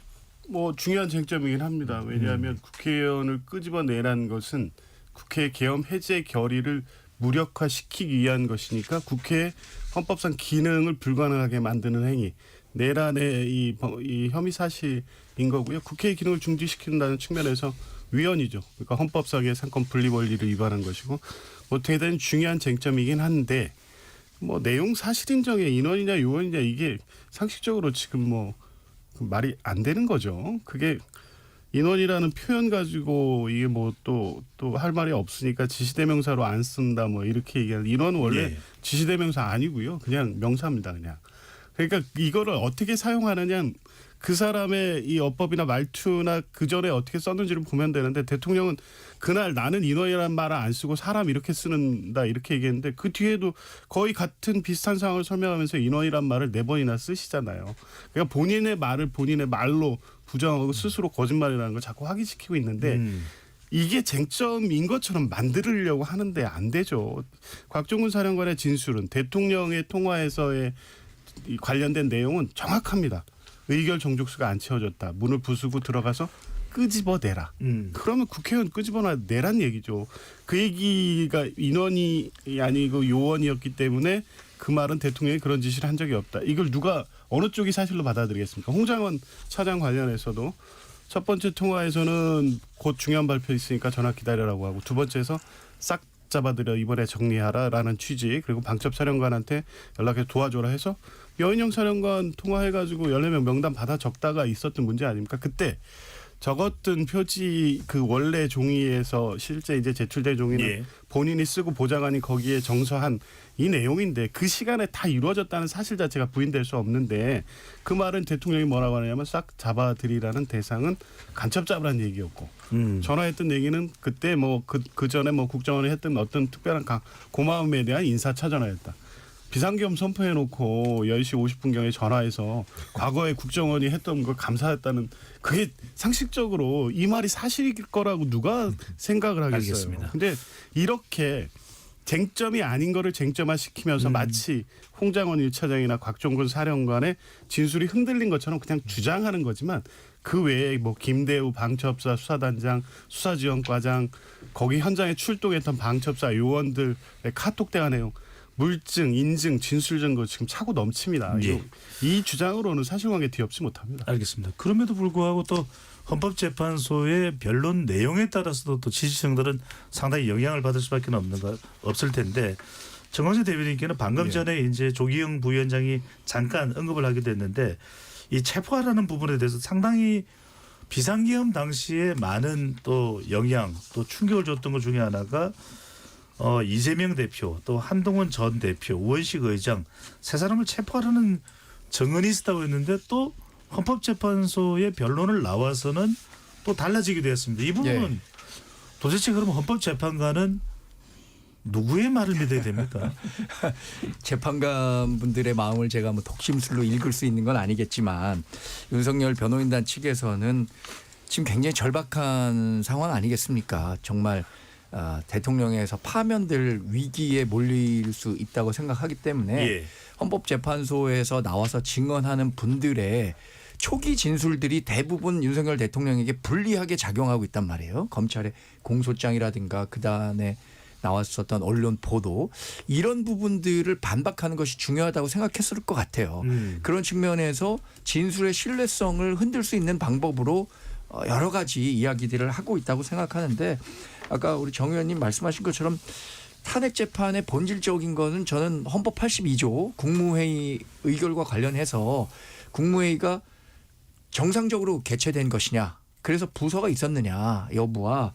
S6: 뭐 중요한 쟁점이긴 합니다. 왜냐하면 국회의원을 끄집어내라는 것은 국회 계엄 해제 결의를 무력화시키기 위한 것이니까 국회의 헌법상 기능을 불가능하게 만드는 행위. 내란의 이 혐의 사실인 거고요. 국회의 기능을 중지시킨다는 측면에서 위헌이죠. 그러니까 헌법상의 상권 분리 원리를 위반한 것이고 뭐 대단히 중요한 쟁점이긴 한데 뭐 내용 사실 인정의 인원이냐 요원이냐 이게 상식적으로 지금 뭐 말이 안 되는 거죠. 그게 인원이라는 표현 가지고 이게 뭐 또 할 말이 없으니까 지시대명사로 안 쓴다 뭐 이렇게 얘기하는 인원은 원래
S1: 예.
S6: 지시대명사 아니고요. 그냥 명사입니다. 그냥. 그러니까 이거를 어떻게 사용하느냐 그 사람의 이 어법이나 말투나 그 전에 어떻게 썼는지를 보면 되는데 대통령은 그날 나는 인원이라는 말을 안 쓰고 사람 이렇게 쓰는다 이렇게 얘기했는데 그 뒤에도 거의 같은 비슷한 상황을 설명하면서 인원이란 말을 4번이나 쓰시잖아요. 그러니까 본인의 말을 본인의 말로 부정하고 스스로 거짓말이라는 걸 자꾸 확인시키고 있는데 이게 쟁점인 것처럼 만들려고 하는데 안 되죠. 곽종근 사령관의 진술은 대통령의 통화에서의 이 관련된 내용은 정확합니다. 의결 정족수가 안 채워졌다. 문을 부수고 들어가서 끄집어내라. 그러면 국회의원 끄집어내란 얘기죠. 그 얘기가 인원이 아니고 요원이었기 때문에 그 말은 대통령이 그런 지시를 한 적이 없다. 이걸 누가 어느 쪽이 사실로 받아들이겠습니까? 홍장원 차장 관련해서도 첫 번째 통화에서는 곧 중요한 발표 있으니까 전화 기다려라고 하고 두 번째에서 싹 잡아들여 이번에 정리하라라는 취지 그리고 방첩 사령관한테 연락해서 도와줘라 해서 여인영 사령관 통화해가지고 14명 명단 받아 적다가 있었던 문제 아닙니까? 그때 적었던 표지 그 원래 종이에서 실제 이제 제출된 종이는
S1: 예.
S6: 본인이 쓰고 보좌관이 거기에 정서한 이 내용인데 그 시간에 다 이루어졌다는 사실 자체가 부인될 수 없는데 그 말은 대통령이 뭐라고 하냐면 싹 잡아들이라는 대상은 간첩 잡으라는 얘기였고 전화했던 얘기는 그때 뭐 그 전에 뭐 국정원이 했던 어떤 특별한 고마움에 대한 인사차전화였다. 비상계엄 선포해놓고 10시 50분경에 전화해서 과거에 국정원이 했던 걸 감사했다는 그게 상식적으로 이 말이 사실일 거라고 누가 생각을 하겠어요.
S1: 알겠습니다.
S6: 근데 이렇게 쟁점이 아닌 거를 쟁점화시키면서 마치 홍장원 1차장이나 곽종근 사령관의 진술이 흔들린 것처럼 그냥 주장하는 거지만 그 외에 뭐 김대우 방첩사 수사단장, 수사지원과장 거기 현장에 출동했던 방첩사 요원들의 카톡 대화 내용 물증, 인증, 진술 증거 지금 차고 넘칩니다.
S1: 예.
S6: 이 주장으로는 사실관계 뒤엎지 못합니다.
S1: 알겠습니다. 그럼에도 불구하고 또 헌법재판소의 변론 내용에 따라서도 또 지지층들은 상당히 영향을 받을 수밖에 없을 텐데 정광재 대변인께는 방금 전에 이제 조기영 부위원장이 잠깐 언급을 하게 됐는데 이 체포하라는 부분에 대해서 상당히 비상계엄 당시에 많은 또 영향 또 충격을 줬던 것 중에 하나가 이재명 대표 또 한동훈 전 대표 우원식 의장 세 사람을 체포하라는 정언이 있었다고 했는데 또 헌법재판소의 변론을 나와서는 또 달라지게 되었습니다. 이 부분은 도대체 그러면 헌법재판관은 누구의 말을 믿어야 됩니까?
S7: 재판관 분들의 마음을 제가 뭐 독심술로 읽을 수 있는 건 아니겠지만 윤석열 변호인단 측에서는 지금 굉장히 절박한 상황 아니겠습니까? 정말 대통령에서 파면될 위기에 몰릴 수 있다고 생각하기 때문에
S1: 예.
S7: 헌법재판소에서 나와서 증언하는 분들의 초기 진술들이 대부분 윤석열 대통령에게 불리하게 작용하고 있단 말이에요. 검찰의 공소장이라든가 그다음에 나왔었던 언론 보도 이런 부분들을 반박하는 것이 중요하다고 생각했을 것 같아요. 그런 측면에서 진술의 신뢰성을 흔들 수 있는 방법으로 여러 가지 이야기들을 하고 있다고 생각하는데 아까 우리 정 의원님 말씀하신 것처럼 탄핵 재판의 본질적인 거는 저는 헌법 82조 국무회의 의결과 관련해서 국무회의가 정상적으로 개최된 것이냐 그래서 부서가 있었느냐 여부와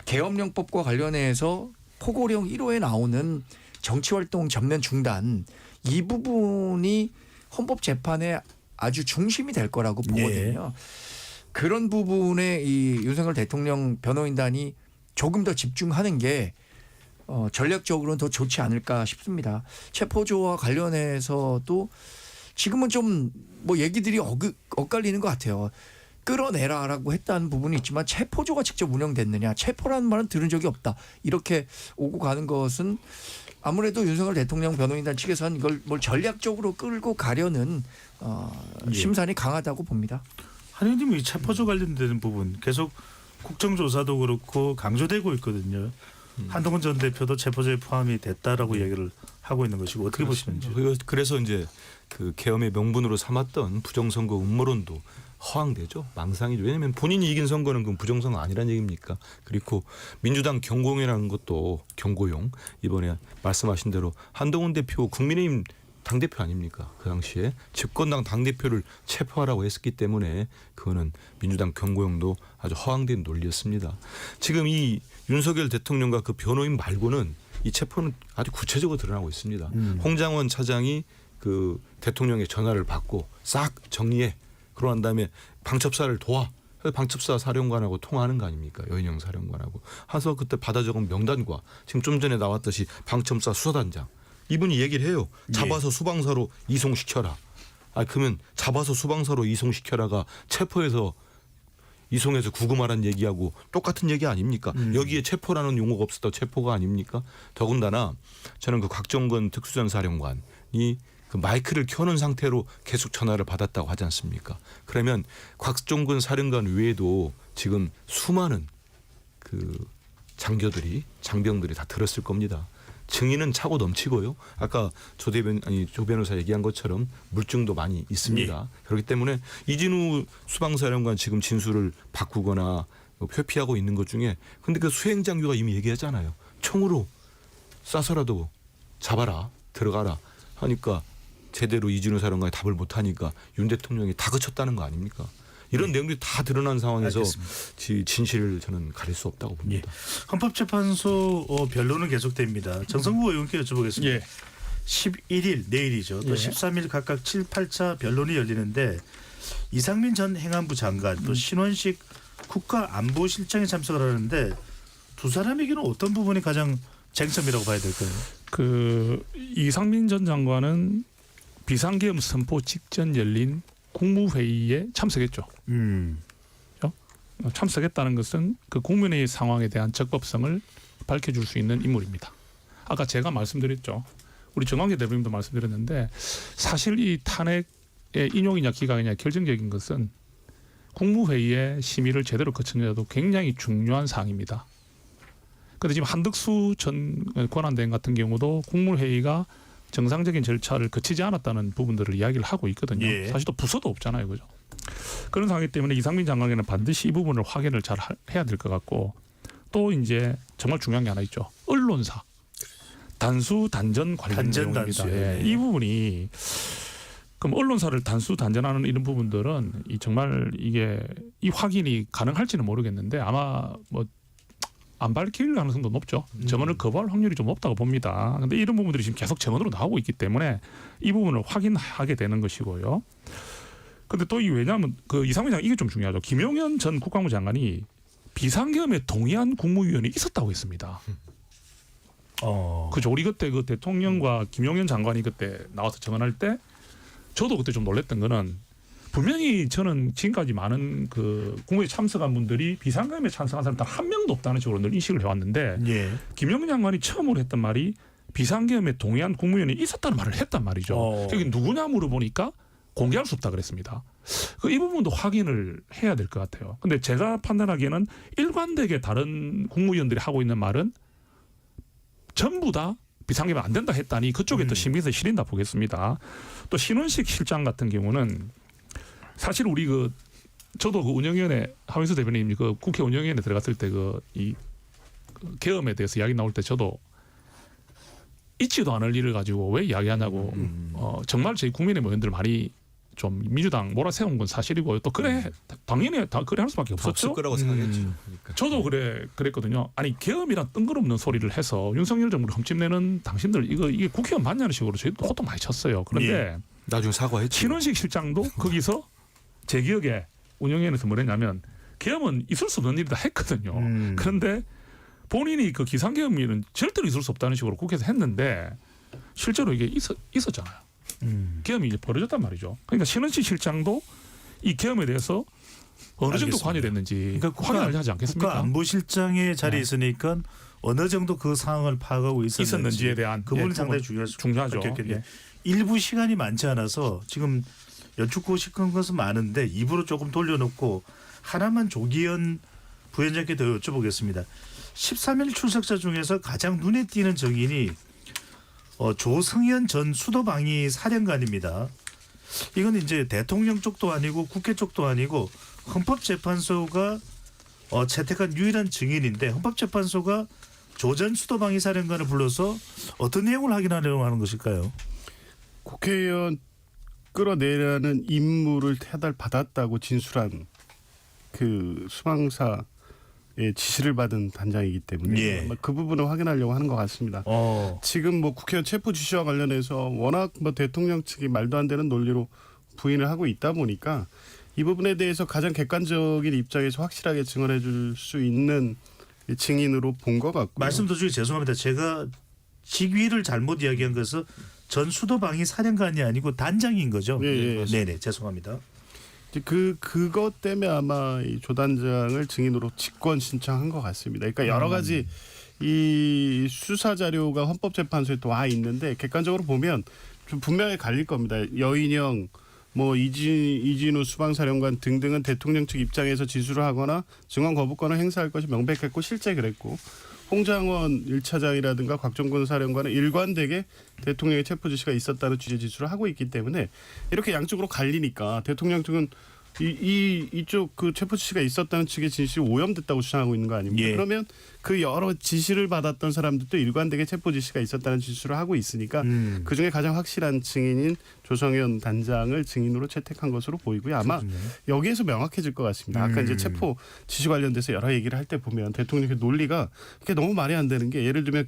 S7: 계엄령법과 관련해서 포고령 1호에 나오는 정치활동 전면 중단 이 부분이 헌법재판의 아주 중심이 될 거라고 보거든요. 그런 부분에 이 윤석열 대통령 변호인단이 조금 더 집중하는 게 전략적으로는 더 좋지 않을까 싶습니다. 체포조와 관련해서도 지금은 좀 뭐 얘기들이 엇갈리는 것 같아요. 끌어내라라고 했다는 부분이 있지만 체포조가 직접 운영됐느냐 체포라는 말은 들은 적이 없다. 이렇게 오고 가는 것은 아무래도 윤석열 대통령 변호인단 측에서는 이걸 뭘 전략적으로 끌고 가려는 심산이 강하다고 봅니다.
S1: 한 의원님 이 체포조 관련되는 부분 계속 국정조사도 그렇고 강조되고 있거든요. 한동훈 전 대표도 체포조에 포함이 됐다라고 얘기를 하고 있는 것이고 어떻게 보시는지.
S4: 그래서 이제 그 계엄의 명분으로 삼았던 부정선거 음모론도 허황되죠. 망상이죠. 왜냐하면 본인이 이긴 선거는 그 부정선거 아니란 얘기입니까? 그리고 민주당 경고용이라는 것도 경고용. 이번에 말씀하신 대로 한동훈 대표 국민의힘 당대표 아닙니까? 그 당시에 집권당 당대표를 체포하라고 했었기 때문에 그거는 민주당 경고용도 아주 허황된 논리였습니다. 지금 이 윤석열 대통령과 그 변호인 말고는 이 체포는 아주 구체적으로 드러나고 있습니다. 홍장원 차장이 그 대통령의 전화를 받고 싹 정리해. 그러고 난 다음에 방첩사를 도와. 방첩사 사령관하고 통화하는 거 아닙니까? 여인영 사령관하고. 하서 그때 받아 적은 명단과 지금 좀 전에 나왔듯이 방첩사 수사단장. 이분이 얘기를 해요. 잡아서 수방사로 이송시켜라. 그러면 잡아서 수방사로 이송시켜라가 체포해서 이송해서 구금하라는 얘기하고 똑같은 얘기 아닙니까? 여기에 체포라는 용어가 없었다 체포가 아닙니까? 더군다나 저는 그 곽종근 특수전사령관이 그 마이크를 켜놓은 상태로 계속 전화를 받았다고 하지 않습니까? 그러면 곽종근 사령관 외에도 지금 수많은 그 장병들이 다 들었을 겁니다. 증인은 차고 넘치고요. 아까 조 변호사 얘기한 것처럼 물증도 많이 있습니다. 그렇기 때문에 이진우 수방사령관 지금 진술을 바꾸거나 회피하고 있는 것 중에 근데 그 수행장교가 이미 얘기하잖아요. 총으로 쏴서라도 잡아라 들어가라 하니까 제대로 이진우 사령관이 답을 못하니까 윤 대통령이 다그쳤다는 거 아닙니까? 이런 내용들이 다 드러난 상황에서
S1: 알겠습니다.
S4: 진실을 저는 가릴 수 없다고
S1: 예.
S4: 봅니다.
S1: 헌법재판소 변론은 계속됩니다. 정성구 의원께 여쭤보겠습니다.
S5: 예.
S1: 11일 내일이죠. 또
S5: 예.
S1: 13일 각각 7, 8차 변론이 열리는데 이상민 전 행안부 장관 또 신원식 국가안보실장이 참석을 하는데 두 사람에게는 어떤 부분이 가장 쟁점이라고 봐야 될까요?
S5: 그 이상민 전 장관은 비상계엄 선포 직전 열린 국무회의에 참석했죠. 참석했다는 것은 그 국민의 상황에 대한 적법성을 밝혀줄 수 있는 인물입니다. 아까 제가 말씀드렸죠. 우리 정광재 대표님도 말씀드렸는데 사실 이 탄핵의 인용이냐 기각이냐 결정적인 것은 국무회의의 심의를 제대로 거치느냐도 굉장히 중요한 사항입니다. 그런데 지금 한덕수 전 권한대행 같은 경우도 국무회의가 정상적인 절차를 거치지 않았다는 부분들을 이야기를 하고 있거든요.
S1: 예.
S5: 사실 또 부서도 없잖아요. 그죠? 그런 상황이기 때문에 이상민 장관에게는 반드시 이 부분을 확인을 잘 해야 될 것 같고 또 이제 정말 중요한 게 하나 있죠. 언론사. 단수 단전 관련
S1: 단전
S5: 내용입니다.
S1: 단수.
S5: 예.
S1: 예.
S5: 이 부분이 그럼 언론사를 단수 단전하는 이런 부분들은 이 정말 이게 이 확인이 가능할지는 모르겠는데 아마 뭐 안 밝힐 가능성도 높죠. 증언을 거부할 확률이 좀 높다고 봅니다. 그런데 이런 부분들이 지금 계속 증언으로 나오고 있기 때문에 이 부분을 확인하게 되는 것이고요. 그런데 또 이 왜냐하면 그 이상민 장관 이게 좀 중요하죠. 김용현 전 국방부 장관이 비상계엄에 동의한 국무위원이 있었다고 했습니다. 그죠. 우리 그때 그 대통령과 김용현 장관이 그때 나와서 증언할 때 저도 그때 좀 놀랬던 거는 분명히 저는 지금까지 많은 그 국무회의 참석한 분들이 비상계엄에 참석한 사람 단 한 명도 없다는 식으로 늘 인식을 해왔는데
S1: 예.
S5: 김용현 장관이 처음으로 했던 말이 비상계엄에 동의한 국무위원이 있었다는 말을 했단 말이죠. 여기 누구냐 물어보니까 공개할 수 없다 그랬습니다. 이 부분도 확인을 해야 될 것 같아요. 근데 제가 판단하기에는 일관되게 다른 국무위원들이 하고 있는 말은 전부 다 비상계엄 안 된다 했다니 그쪽에 또 심의에서 실린다 보겠습니다. 또 신원식 실장 같은 경우는 사실 우리 저도 그 운영위원회 하민수 대변인 그 국회 운영위원회 들어갔을 때 이 계엄에 대해서 이야기 나올 때 저도 있지도 않을 일을 가지고 왜 이야기하냐고 정말 저희 국민의 의원들 많이 좀 민주당 몰아세운 건 사실이고 또 그래 당연히 다 그래 할 수밖에
S4: 없을
S5: 없었죠.
S4: 거라고 생각했죠. 그러니까.
S5: 저도 그랬거든요. 아니 계엄이란 뜬금없는 소리를 해서 윤석열 정부를 흠집내는 당신들 이게 국회의원 맞냐는 식으로 저희도 호통 많이 쳤어요. 그런데
S4: 나중에 사과했죠.
S5: 신원식 실장도 거기서 제 기억에 운영위원회에서 뭐랬냐면 계엄은 있을 수 없는 일이다 했거든요. 그런데 본인이 그 기상계엄은 절대로 있을 수 없다는 식으로 국회에서 했는데 실제로 이게 있었잖아요. 계엄이 이제 벌어졌단 말이죠. 그러니까 신원식 실장도 이 계엄에 대해서 어느 정도
S1: 알겠습니다.
S5: 관여됐는지
S1: 그러니까
S5: 확인을 하지 않겠습니까?
S1: 국가안보실장의 자리에
S5: 네.
S1: 있으니까 어느 정도 그 상황을 파악하고
S5: 있었는지에 대한
S1: 그 부분이
S5: 예,
S1: 상당히
S5: 중요하죠.
S1: 밝혔겠네요.
S5: 예.
S1: 일부 시간이 많지 않아서 지금 여쭙고 싶은 것은 많은데 입으로 조금 돌려놓고 하나만 조기현 부위원장께 더 여쭤보겠습니다. 13일 출석자 중에서 가장 눈에 띄는 증인이 조성현 전 수도방위 사령관입니다. 이건 이제 대통령 쪽도 아니고 국회 쪽도 아니고 헌법재판소가 채택한 유일한 증인인데 헌법재판소가 조 전 수도방위 사령관을 불러서 어떤 내용을 확인하려고 하는 것일까요?
S6: 국회의원 끌어내라는 임무를 해달받았다고 진술한 그 수방사의 지시를 받은 단장이기 때문에
S1: 예.
S6: 아마 그 부분을 확인하려고 하는 것 같습니다. 지금 뭐 국회의원 체포 지시와 관련해서 워낙 뭐 대통령 측이 말도 안 되는 논리로 부인을 하고 있다 보니까 이 부분에 대해서 가장 객관적인 입장에서 확실하게 증언해 줄 수 있는 증인으로 본 것 같고요.
S1: 말씀 도중에 죄송합니다. 제가 직위를 잘못 이야기한 것은 전 수도방위 사령관이 아니고 단장인 거죠.
S6: 예.
S1: 네네 죄송합니다.
S6: 그것 때문에 아마 이 조 단장을 증인으로 직권 신청한 것 같습니다. 그러니까 여러 가지 이 수사 자료가 헌법재판소에 또 와 있는데 객관적으로 보면 좀 분명히 갈릴 겁니다. 여인영, 뭐 이진우 수방사령관 등등은 대통령 측 입장에서 지수를 하거나 증언 거부권을 행사할 것이 명백했고 실제 그랬고 홍장원 1차장이라든가 곽종근 사령관은 일관되게 대통령의 체포 지시가 있었다는 취재 지수를 하고 있기 때문에 이렇게 양쪽으로 갈리니까 대통령 측은 이쪽 그 체포 지시가 있었다는 측의 진실이 오염됐다고 주장하고 있는 거 아닙니까?
S1: 예.
S6: 그러면 그 여러 지시를 받았던 사람들도 일관되게 체포 지시가 있었다는 진술을 하고 있으니까 그 중에 가장 확실한 증인인 조성현 단장을 증인으로 채택한 것으로 보이고요. 아마 여기에서 명확해질 것 같습니다. 아까 이제 체포 지시 관련돼서 여러 얘기를 할 때 보면 대통령의 논리가 그게 너무 말이 안 되는 게 예를 들면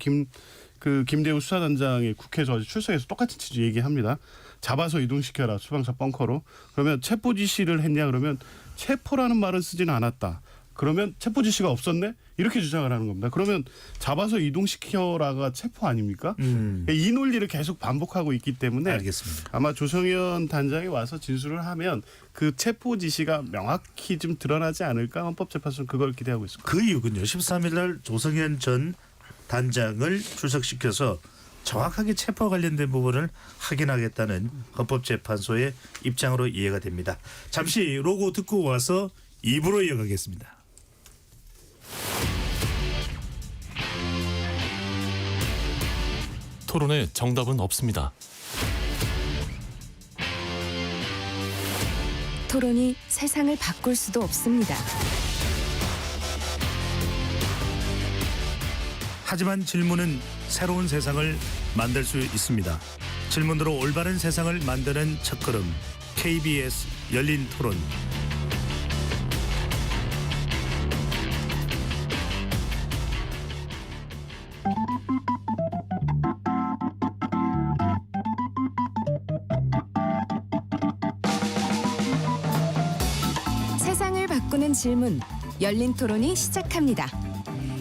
S6: 김대우 수사단장이 국회에서 어제 출석해서 똑같은 취지 얘기합니다. 잡아서 이동시켜라 수방사 벙커로. 그러면 체포 지시를 했냐 그러면 체포라는 말은 쓰지는 않았다. 그러면 체포 지시가 없었네? 이렇게 주장을 하는 겁니다. 그러면 잡아서 이동시켜라가 체포 아닙니까? 이 논리를 계속 반복하고 있기 때문에
S1: 알겠습니다.
S6: 아마 조성현 단장이 와서 진술을 하면 그 체포 지시가 명확히 좀 드러나지 않을까 헌법재판소는 그걸 기대하고 있습니다.
S1: 그 이유군요. 13일 날 조성현 전 단장을 출석시켜서 정확하게 체포와 관련된 부분을 확인하겠다는 헌법재판소의 입장으로 이해가 됩니다. 잠시 로고 듣고 와서 2부로 이어가겠습니다.
S2: 토론에 정답은 없습니다.
S3: 토론이 세상을 바꿀 수도 없습니다.
S1: 하지만 질문은 새로운 세상을 만들 수 있습니다. 질문으로 올바른 세상을 만드는 첫걸음 KBS 열린 토론.
S3: 세상을 바꾸는 질문, 열린 토론이 시작합니다.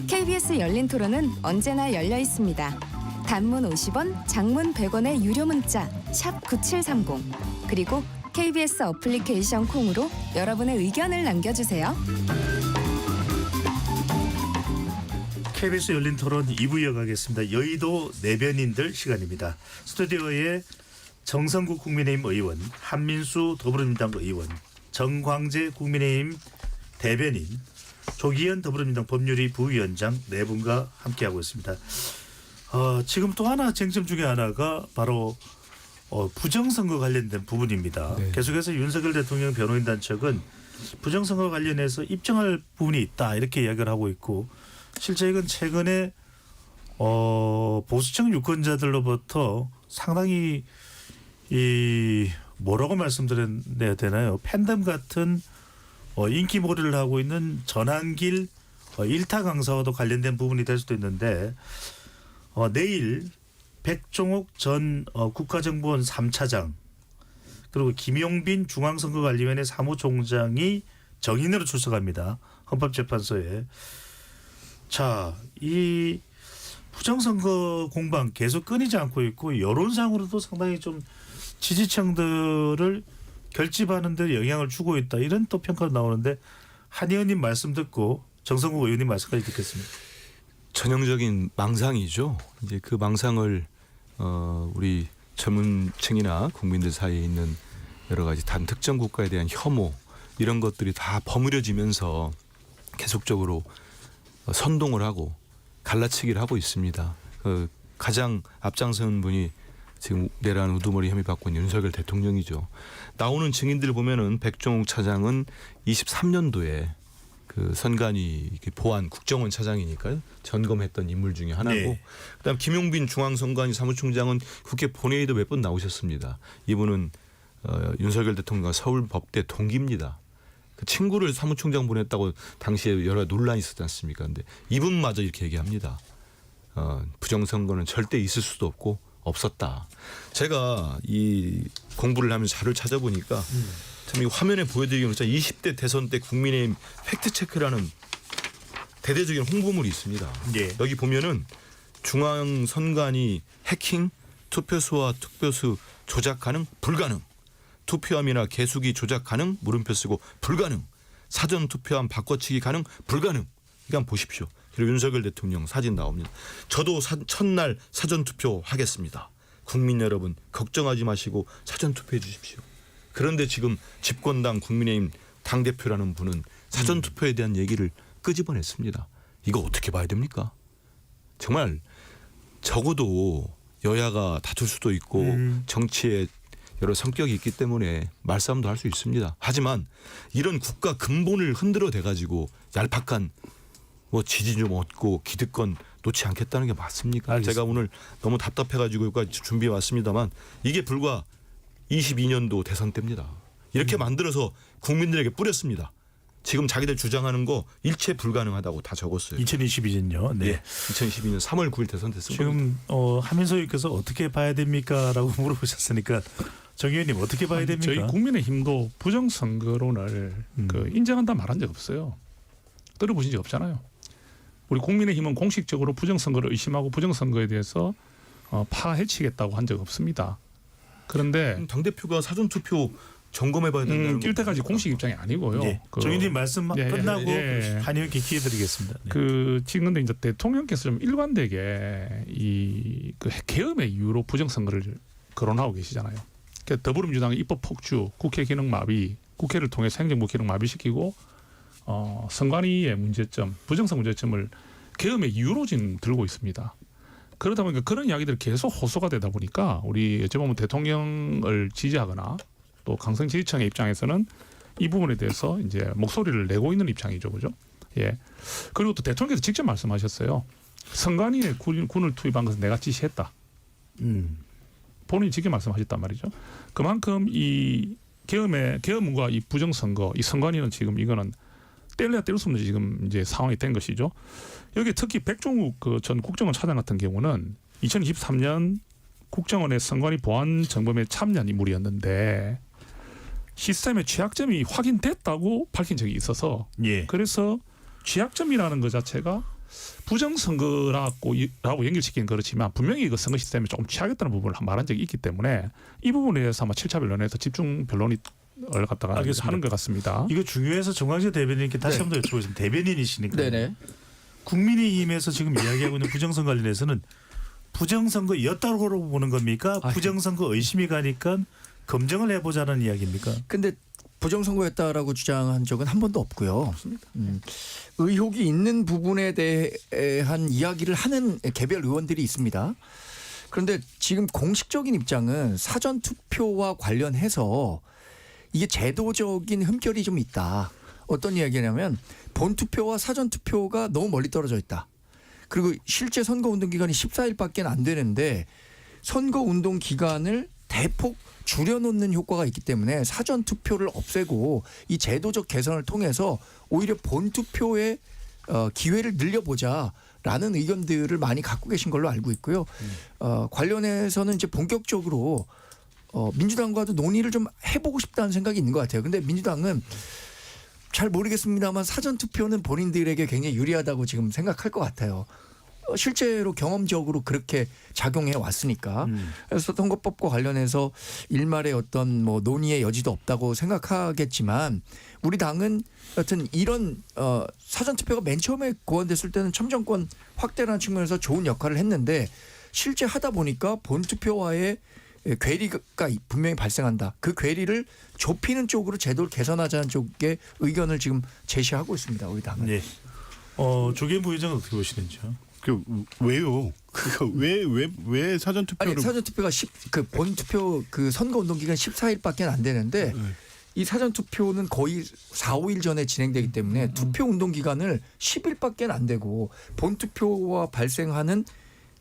S3: KBS 열린 토론은 언제나 열려 있습니다. 단문 50원, 장문 100원의 유료 문자 샵 9730 그리고 KBS 어플리케이션 콩으로 여러분의 의견을 남겨주세요.
S1: KBS 열린 토론 2부 이어가겠습니다. 여의도 내변인들 시간입니다. 스튜디오에 정성국 국민의힘 의원, 한민수 더불어민주당 의원, 정광재 국민의힘 대변인, 조기현 더불어민주당 법률위 부위원장 네 분과 함께하고 있습니다. 지금 또 하나 쟁점 중에 하나가 바로 부정선거 관련된 부분입니다.
S4: 네.
S1: 계속해서 윤석열 대통령 변호인단 측은 부정선거 관련해서 입증할 부분이 있다 이렇게 이야기를 하고 있고 실제 이건 최근에 보수층 유권자들로부터 상당히 이 뭐라고 말씀드려야 되나요? 팬덤 같은 인기몰이를 하고 있는 전환길 일타 강사와도 관련된 부분이 될 수도 있는데 내일 백종옥 전 국가정보원 3차장 그리고 김용빈 중앙선거관리위원회 사무총장이 정인으로 출석합니다. 헌법재판소에. 자, 이 부정선거 공방 계속 끊이지 않고 있고 여론상으로도 상당히 좀 지지층들을 결집하는 데 영향을 주고 있다. 이런 또 평가가 나오는데 한 의원님 말씀 듣고 정성국 의원님 말씀까지 듣겠습니다.
S4: 전형적인 망상이죠. 이제 그 망상을 우리 젊은층이나 국민들 사이에 있는 여러 가지 단 특정 국가에 대한 혐오 이런 것들이 다 버무려지면서 계속적으로 선동을 하고 갈라치기를 하고 있습니다. 가장 앞장선 분이 지금 내란 우두머리 혐의 받고 있는 윤석열 대통령이죠. 나오는 증인들 보면은 백종옥 차장은 23년도에 그 선관위 보안 국정원 차장이니까요. 점검했던 인물 중에 하나고
S1: 네.
S4: 그다음 김용빈 중앙선관위 사무총장은 국회 본회의도 몇 번 나오셨습니다. 이분은 윤석열 대통령과 서울법대 동기입니다. 그 친구를 사무총장 보냈다고 당시에 여러 논란이 있었지 않습니까? 근데 이분마저 이렇게 얘기합니다. 부정선거는 절대 있을 수도 없고 없었다. 제가 이 공부를 하면서 자료를 찾아보니까 참 이 화면에 보여드리기는 20대 대선 때 국민의힘 팩트체크라는 대대적인 홍보물이 있습니다.
S1: 예.
S4: 여기 보면은 중앙선관위 해킹, 투표수와 투표수 조작 가능, 불가능. 투표함이나 개수기 조작 가능, 물음표 쓰고 불가능. 사전 투표함 바꿔치기 가능, 불가능. 이거 한번 보십시오. 그리고 윤석열 대통령 사진 나옵니다. 저도 첫날 사전 투표 하겠습니다. 국민 여러분 걱정하지 마시고 사전 투표해 주십시오. 그런데 지금 집권당 국민의힘 당대표라는 분은 사전 투표에 대한 얘기를 끄집어냈습니다. 이거 어떻게 봐야 됩니까? 정말 적어도 여야가 다툴 수도 있고 정치에 여러 성격이 있기 때문에 말싸움도 할 수 있습니다. 하지만 이런 국가 근본을 흔들어 대 가지고 얄팍한 뭐 지지 좀 얻고 기득권 놓지 않겠다는 게 맞습니까?
S1: 알겠습니다.
S4: 제가 오늘 너무 답답해 가지고 여기까지 준비해 왔습니다만 이게 불과 22년도 대선 때입니다. 이렇게 만들어서 국민들에게 뿌렸습니다. 지금 자기들 주장하는 거 일체 불가능하다고 다 적었어요.
S1: 2022년요. 네.
S4: 2012년 3월 9일 대선 됐습니다.
S1: 지금 한민서 의원께서 어떻게 봐야 됩니까라고 물어보셨으니까 정 의원님 어떻게 봐야 됩니까?
S5: 저희 국민의힘도 부정선거론을 인정한다 말한 적 없어요. 들어보신 적 없잖아요. 우리 국민의힘은 공식적으로 부정선거를 의심하고 부정선거에 대해서 파헤치겠다고 한 적 없습니다. 그런데
S4: 당 대표가 사전 투표 점검해봐야 된다는 거.
S5: 이때까지 공식 입장이 아니고요.
S1: 네. 정 의원님 말씀 끝나고 한 의원께 기회 드리겠습니다. 네.
S5: 지금 근데 이제 대통령께서 좀 일관되게 그 계엄의 이유로 부정선거를 거론하고 계시잖아요. 그러니까 더불어민주당의 입법 폭주, 국회 기능 마비, 국회를 통해서 행정부 기능 마비시키고 선관위의 문제점, 부정선 문제점을 계엄의 이유로 지금 들고 있습니다. 그러다 보니까 그런 이야기들이 계속 호소가 되다 보니까 우리 어찌 보면 대통령을 지지하거나 또 강성 지지층의 입장에서는 이 부분에 대해서 이제 목소리를 내고 있는 입장이죠, 그죠? 예. 그리고 또 대통령께서 직접 말씀하셨어요. 선관위에 군을 투입한 것은 내가 지시했다. 본인이 직접 말씀하셨단 말이죠. 그만큼 이 계엄과 이 부정선거, 이 선관위는 지금 이거는 뗄래야 뗄 수 없는 지금 이제 상황이 된 것이죠. 여기 특히 백종욱 전 국정원 차장 같은 경우는 2023년 국정원의 선관위 보안 정범에 참여한 인물이었는데 시스템의 취약점이 확인됐다고 밝힌 적이 있어서
S1: 예.
S5: 그래서 취약점이라는 것 자체가 부정선거라고 연결시키는 그렇지만 분명히 그 선거 시스템이 조금 취약했다는 부분을 말한 적이 있기 때문에 이 부분에 대해서 아마 7차 변론에서 집중 변론을 갖다가
S1: 알겠습니다.
S5: 하는 것 같습니다.
S1: 이거 중요해서 정광재 대변인께 다시 한번 더 여쭤보겠습니다. 대변인이시니까.
S7: 네네.
S1: 국민의힘에서 지금 이야기하고 있는 부정선거 관련해서는 부정선거였다고 보는 겁니까? 부정선거 의심이 가니까 검증을 해보자는 이야기입니까?
S7: 근데 부정선거였다라고 주장한 적은 한 번도 없고요. 의혹이 있는 부분에 대한 이야기를 하는 개별 의원들이 있습니다. 그런데 지금 공식적인 입장은 사전 투표와 관련해서 이게 제도적인 흠결이 좀 있다. 어떤 이야기냐면 본투표와 사전투표가 너무 멀리 떨어져 있다. 그리고 실제 선거운동 기간이 14일밖에 안 되는데 선거운동 기간을 대폭 줄여놓는 효과가 있기 때문에 사전투표를 없애고 이 제도적 개선을 통해서 오히려 본투표의 기회를 늘려보자라는 의견들을 많이 갖고 계신 걸로 알고 있고요. 관련해서는 이제 본격적으로 민주당과도 논의를 좀 해보고 싶다는 생각이 있는 것 같아요. 근데 민주당은 잘 모르겠습니다만 사전투표는 본인들에게 굉장히 유리하다고 지금 생각할 것 같아요. 실제로 경험적으로 그렇게 작용해 왔으니까. 그래서 선거법과 관련해서 일말의 어떤 뭐 논의의 여지도 없다고 생각하겠지만 우리 당은 여튼 이런 사전투표가 맨 처음에 고안됐을 때는 참정권 확대라는 측면에서 좋은 역할을 했는데 실제 하다 보니까 본투표와의 괴리가 분명히 발생한다. 그 괴리를 좁히는 쪽으로 제도를 개선하자는 쪽의 의견을 지금 제시하고 있습니다. 우리 당은.
S1: 네. 조계현 부의장은 어떻게 보시는지요?
S6: 왜요? 왜 사전 투표를?
S7: 아니 사전 투표가 본투표 선거 운동 기간 14일밖에 안 되는데 이 사전 투표는 거의 4, 5일 전에 진행되기 때문에 투표 운동 기간을 10일밖에 안 되고 본 투표와 발생하는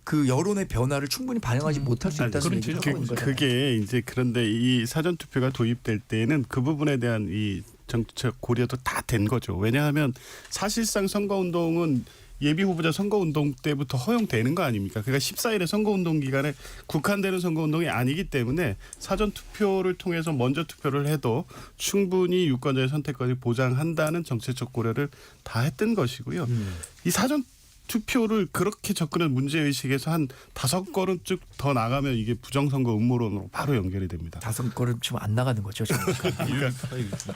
S7: 그 여론의 변화를 충분히 반영하지 못할 수 있다는 얘기를 하고 있는 거죠.
S6: 그게 이제 그런데 이 사전 투표가 도입될 때는 그 부분에 대한 이 정책 고려도 다 된 거죠. 왜냐하면 사실상 선거 운동은 예비 후보자 선거운동 때부터 허용되는 거 아닙니까? 그러니까 14일의 선거운동 기간에 국한되는 선거운동이 아니기 때문에 사전투표를 통해서 먼저 투표를 해도 충분히 유권자의 선택권을 보장한다는 정책적 고려를 다 했던 것이고요. 이 사전투표를 그렇게 접근한 문제의식에서 한 5걸음쯤 더 나가면 이게 부정선거 음모론으로 바로 연결이 됩니다.
S7: 5걸음쯤 안 나가는 거죠.
S6: 그러니까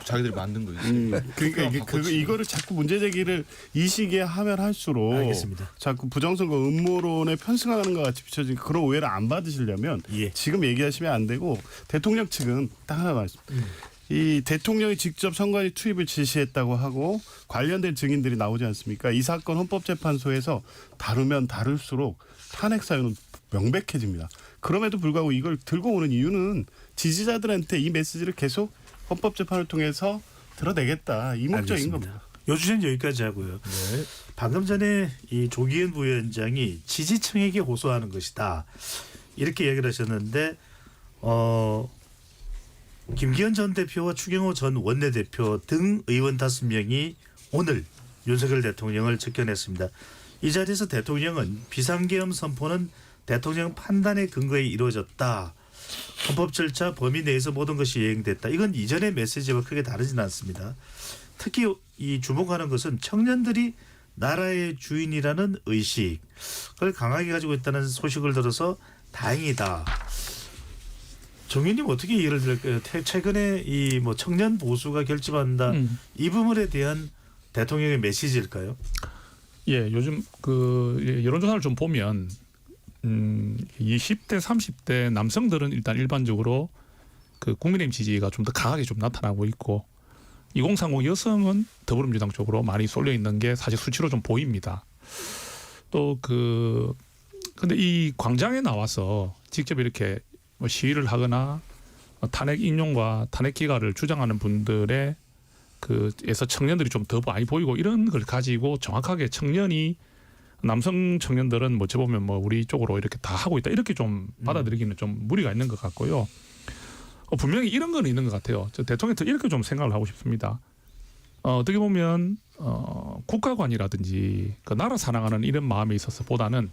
S4: 자기들이 만든 거예요.
S6: 그러니까 이거를 자꾸 문제 제기를 이 시기에 하면 할수록
S1: 알겠습니다.
S6: 자꾸 부정선거 음모론에 편승하는 것 같이 비춰지니까 그런 오해를 안 받으시려면 지금 얘기하시면 안 되고 대통령 측은 딱 하나 말씀. 이 대통령이 직접 선관위 투입을 지시했다고 하고 관련된 증인들이 나오지 않습니까? 이 사건 헌법재판소에서 다루면 다룰수록 탄핵 사유는 명백해집니다. 그럼에도 불구하고 이걸 들고 오는 이유는 지지자들한테 이 메시지를 계속 헌법재판을 통해서 드러내겠다 이 목적인
S1: 알겠습니다.
S6: 겁니다.
S1: 요 주제는 여기까지 하고요. 방금 전에 이 조기현 부위원장이 지지층에게 호소하는 것이다 이렇게 얘기를 하셨는데 김기현 전 대표와 추경호 전 원내대표 등 의원 5명이 오늘 윤석열 대통령을 접견했습니다. 이 자리에서 대통령은 비상계엄 선포는 대통령 판단의 근거에 이루어졌다. 헌법 절차 범위 내에서 모든 것이 이행됐다. 이건 이전의 메시지와 크게 다르지는 않습니다. 특히 이 주목하는 것은 청년들이 나라의 주인이라는 의식을 강하게 가지고 있다는 소식을 들어서 다행이다. 정윤님 어떻게 이해를 들을까요? 최근에 이 뭐 청년 보수가 결집한다 이 부분에 대한 대통령의 메시지일까요?
S5: 예, 요즘 그 여론조사를 좀 보면 20대, 30대 남성들은 일단 일반적으로 그 국민의힘 지지가 좀 더 강하게 좀 나타나고 있고 2030 여성은 더불어민주당 쪽으로 많이 쏠려 있는 게 사실 수치로 좀 보입니다. 또 근데 이 광장에 나와서 직접 이렇게 뭐 시위를 하거나 탄핵 인용과 탄핵 기각을 주장하는 분들의 그에서 청년들이 좀 더 많이 보이고 이런 걸 가지고 정확하게 청년이 남성 청년들은 뭐 어찌보면 뭐 우리 쪽으로 이렇게 다 하고 있다 이렇게 좀 받아들이기는 좀 무리가 있는 것 같고요. 분명히 이런 건 있는 것 같아요. 저 대통령도 이렇게 좀 생각을 하고 싶습니다. 어떻게 보면 국가관이라든지 그 나라 사랑하는 이런 마음에 있어서 보다는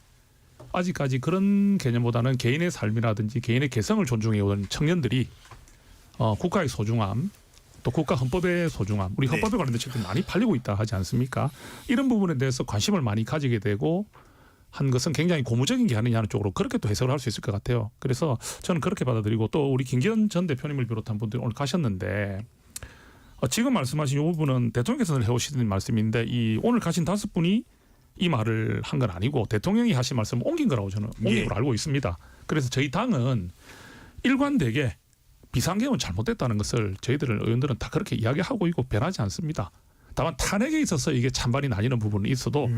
S5: 아직까지 그런 개념보다는 개인의 삶이라든지 개인의 개성을 존중해 오는 청년들이 국가의 소중함 또 국가 헌법의 소중함 우리 헌법에 관련된 책들이 많이 팔리고 있다 하지 않습니까? 이런 부분에 대해서 관심을 많이 가지게 되고 한 것은 굉장히 고무적인 게 아니냐는 쪽으로 그렇게 또 해석을 할 수 있을 것 같아요. 그래서 저는 그렇게 받아들이고 또 우리 김기현 전 대표님을 비롯한 분들이 오늘 가셨는데 지금 말씀하신 이 부분은 대통령께서 해오시는 말씀인데 이 오늘 가신 5분이 이 말을 한 건 아니고 대통령이 하신 말씀을 옮긴 거라고 저는 옮긴 걸 알고 있습니다. 그래서 저희 당은 일관되게 비상계엄은 잘못됐다는 것을 저희들은 의원들은 다 그렇게 이야기하고 있고 변하지 않습니다. 다만 탄핵에 있어서 이게 찬반이 나뉘는 부분이 있어도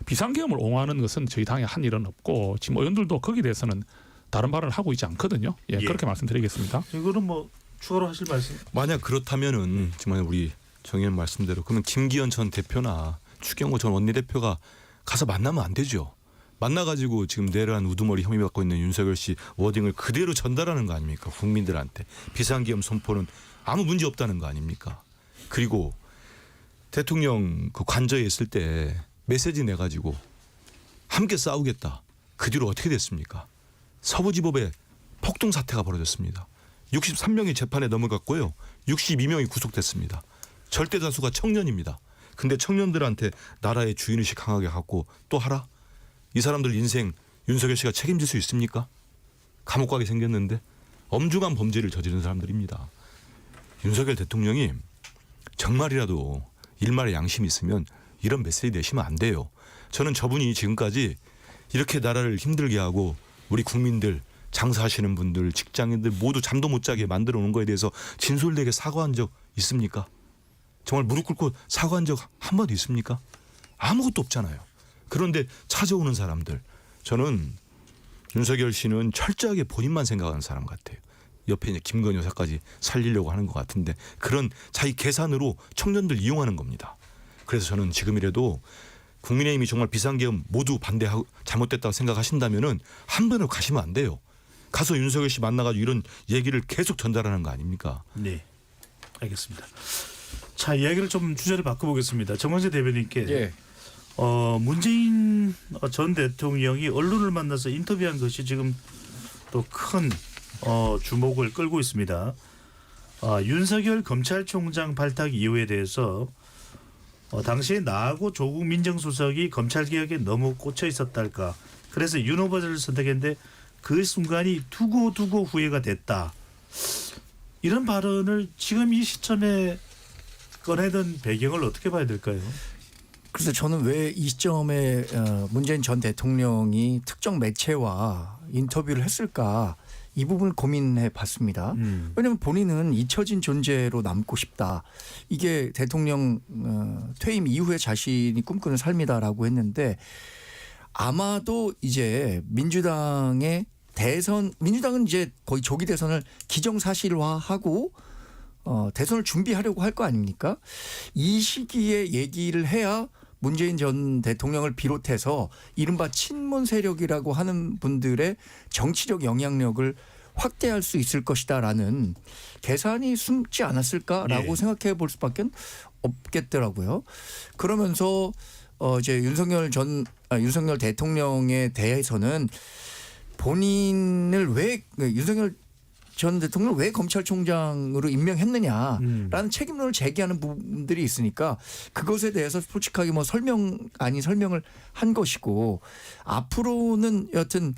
S5: 비상계엄을 옹호하는 것은 저희 당에 한 일은 없고 지금 의원들도 거기에 대해서는 다른 발언을 하고 있지 않거든요. 예, 그렇게 말씀드리겠습니다.
S1: 이거는 뭐 추가로 하실 말씀?
S4: 만약 그렇다면은 정말 우리 정 의원 말씀대로 그러면 김기현 전 대표나 추경호 전 원내대표가 가서 만나면 안 되죠. 만나가지고 지금 내란 우두머리 혐의 받고 있는 윤석열 씨 워딩을 그대로 전달하는 거 아닙니까? 국민들한테. 비상계엄 선포는 아무 문제 없다는 거 아닙니까? 그리고 대통령 그 관저에 있을 때 메시지 내가지고 함께 싸우겠다. 그 뒤로 어떻게 됐습니까? 서부지법에 폭동 사태가 벌어졌습니다. 63명이 재판에 넘어갔고요. 62명이 구속됐습니다. 절대 다수가 청년입니다. 근데 청년들한테 나라의 주인의식 강하게 갖고 또 하라? 이 사람들 인생 윤석열 씨가 책임질 수 있습니까? 감옥 가게 생겼는데 엄중한 범죄를 저지른 사람들입니다. 윤석열 대통령이 정말이라도 일말의 양심이 있으면 이런 메시지 내시면 안 돼요. 저는 저분이 지금까지 이렇게 나라를 힘들게 하고 우리 국민들 장사하시는 분들 직장인들 모두 잠도 못 자게 만들어 놓은 거에 대해서 진솔되게 사과한 적 있습니까? 정말 무릎 꿇고 사과한 적 한 번도 있습니까? 아무것도 없잖아요. 그런데 찾아오는 사람들 저는 윤석열 씨는 철저하게 본인만 생각하는 사람 같아요. 옆에 이제 김건희 여사까지 살리려고 하는 것 같은데 그런 자기 계산으로 청년들 이용하는 겁니다. 그래서 저는 지금이라도 국민의힘이 정말 비상계엄 모두 반대하고 잘못됐다고 생각하신다면은 한 번으로 가시면 안 돼요. 가서 윤석열 씨 만나가지고 이런 얘기를 계속 전달하는 거 아닙니까?
S1: 네, 알겠습니다. 자, 이야기를 좀 주제를 바꿔보겠습니다. 정광재 대변인께
S7: 예.
S1: 문재인 전 대통령이 언론을 만나서 인터뷰한 것이 지금 또 큰 주목을 끌고 있습니다. 윤석열 검찰총장 발탁 이유에 대해서 당시에 나하고 조국 민정수석이 검찰개혁에 너무 꽂혀 있었달까. 그래서 윤 후보자를 선택했는데 그 순간이 두고 후회가 됐다. 이런 발언을 지금 이 시점에 꺼내던 배경을 어떻게 봐야 될까요?
S7: 그래서 저는 왜 이 시점에 문재인 전 대통령이 특정 매체와 인터뷰를 했을까 이 부분을 고민해 봤습니다. 왜냐하면 본인은 잊혀진 존재로 남고 싶다. 이게 대통령 퇴임 이후에 자신이 꿈꾸는 삶이다라고 했는데 아마도 이제 민주당의 대선 민주당은 이제 거의 조기 대선을 기정사실화하고 대선을 준비하려고 할 거 아닙니까? 이 시기에 얘기를 해야 문재인 전 대통령을 비롯해서 이른바 친문 세력이라고 하는 분들의 정치적 영향력을 확대할 수 있을 것이다라는 계산이 숨지 않았을까라고
S1: 예.
S7: 생각해 볼 수밖에 없겠더라고요. 그러면서 이제 윤석열 대통령에 대해서는 본인을 왜 윤석열 전 대통령을 왜 검찰총장으로 임명했느냐라는 책임론을 제기하는 부분들이 있으니까 그것에 대해서 솔직하게 뭐 설명 아닌 설명을 한 것이고 앞으로는 여튼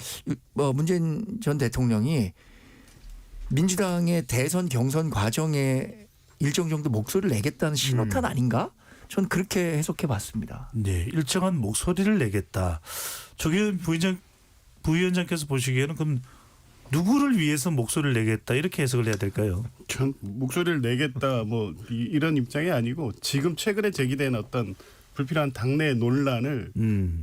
S7: 문재인 전 대통령이 민주당의 대선 경선 과정에 일정 정도 목소리를 내겠다는 신호탄 아닌가? 전 그렇게 해석해 봤습니다.
S1: 네, 일정한 목소리를 내겠다. 조기현 부위원장께서 보시기에는 그럼 누구를 위해서 목소리를 내겠다 이렇게 해석을 해야 될까요?
S6: 전 목소리를 내겠다 뭐 이런 입장이 아니고 지금 최근에 제기된 어떤 불필요한 당내 논란을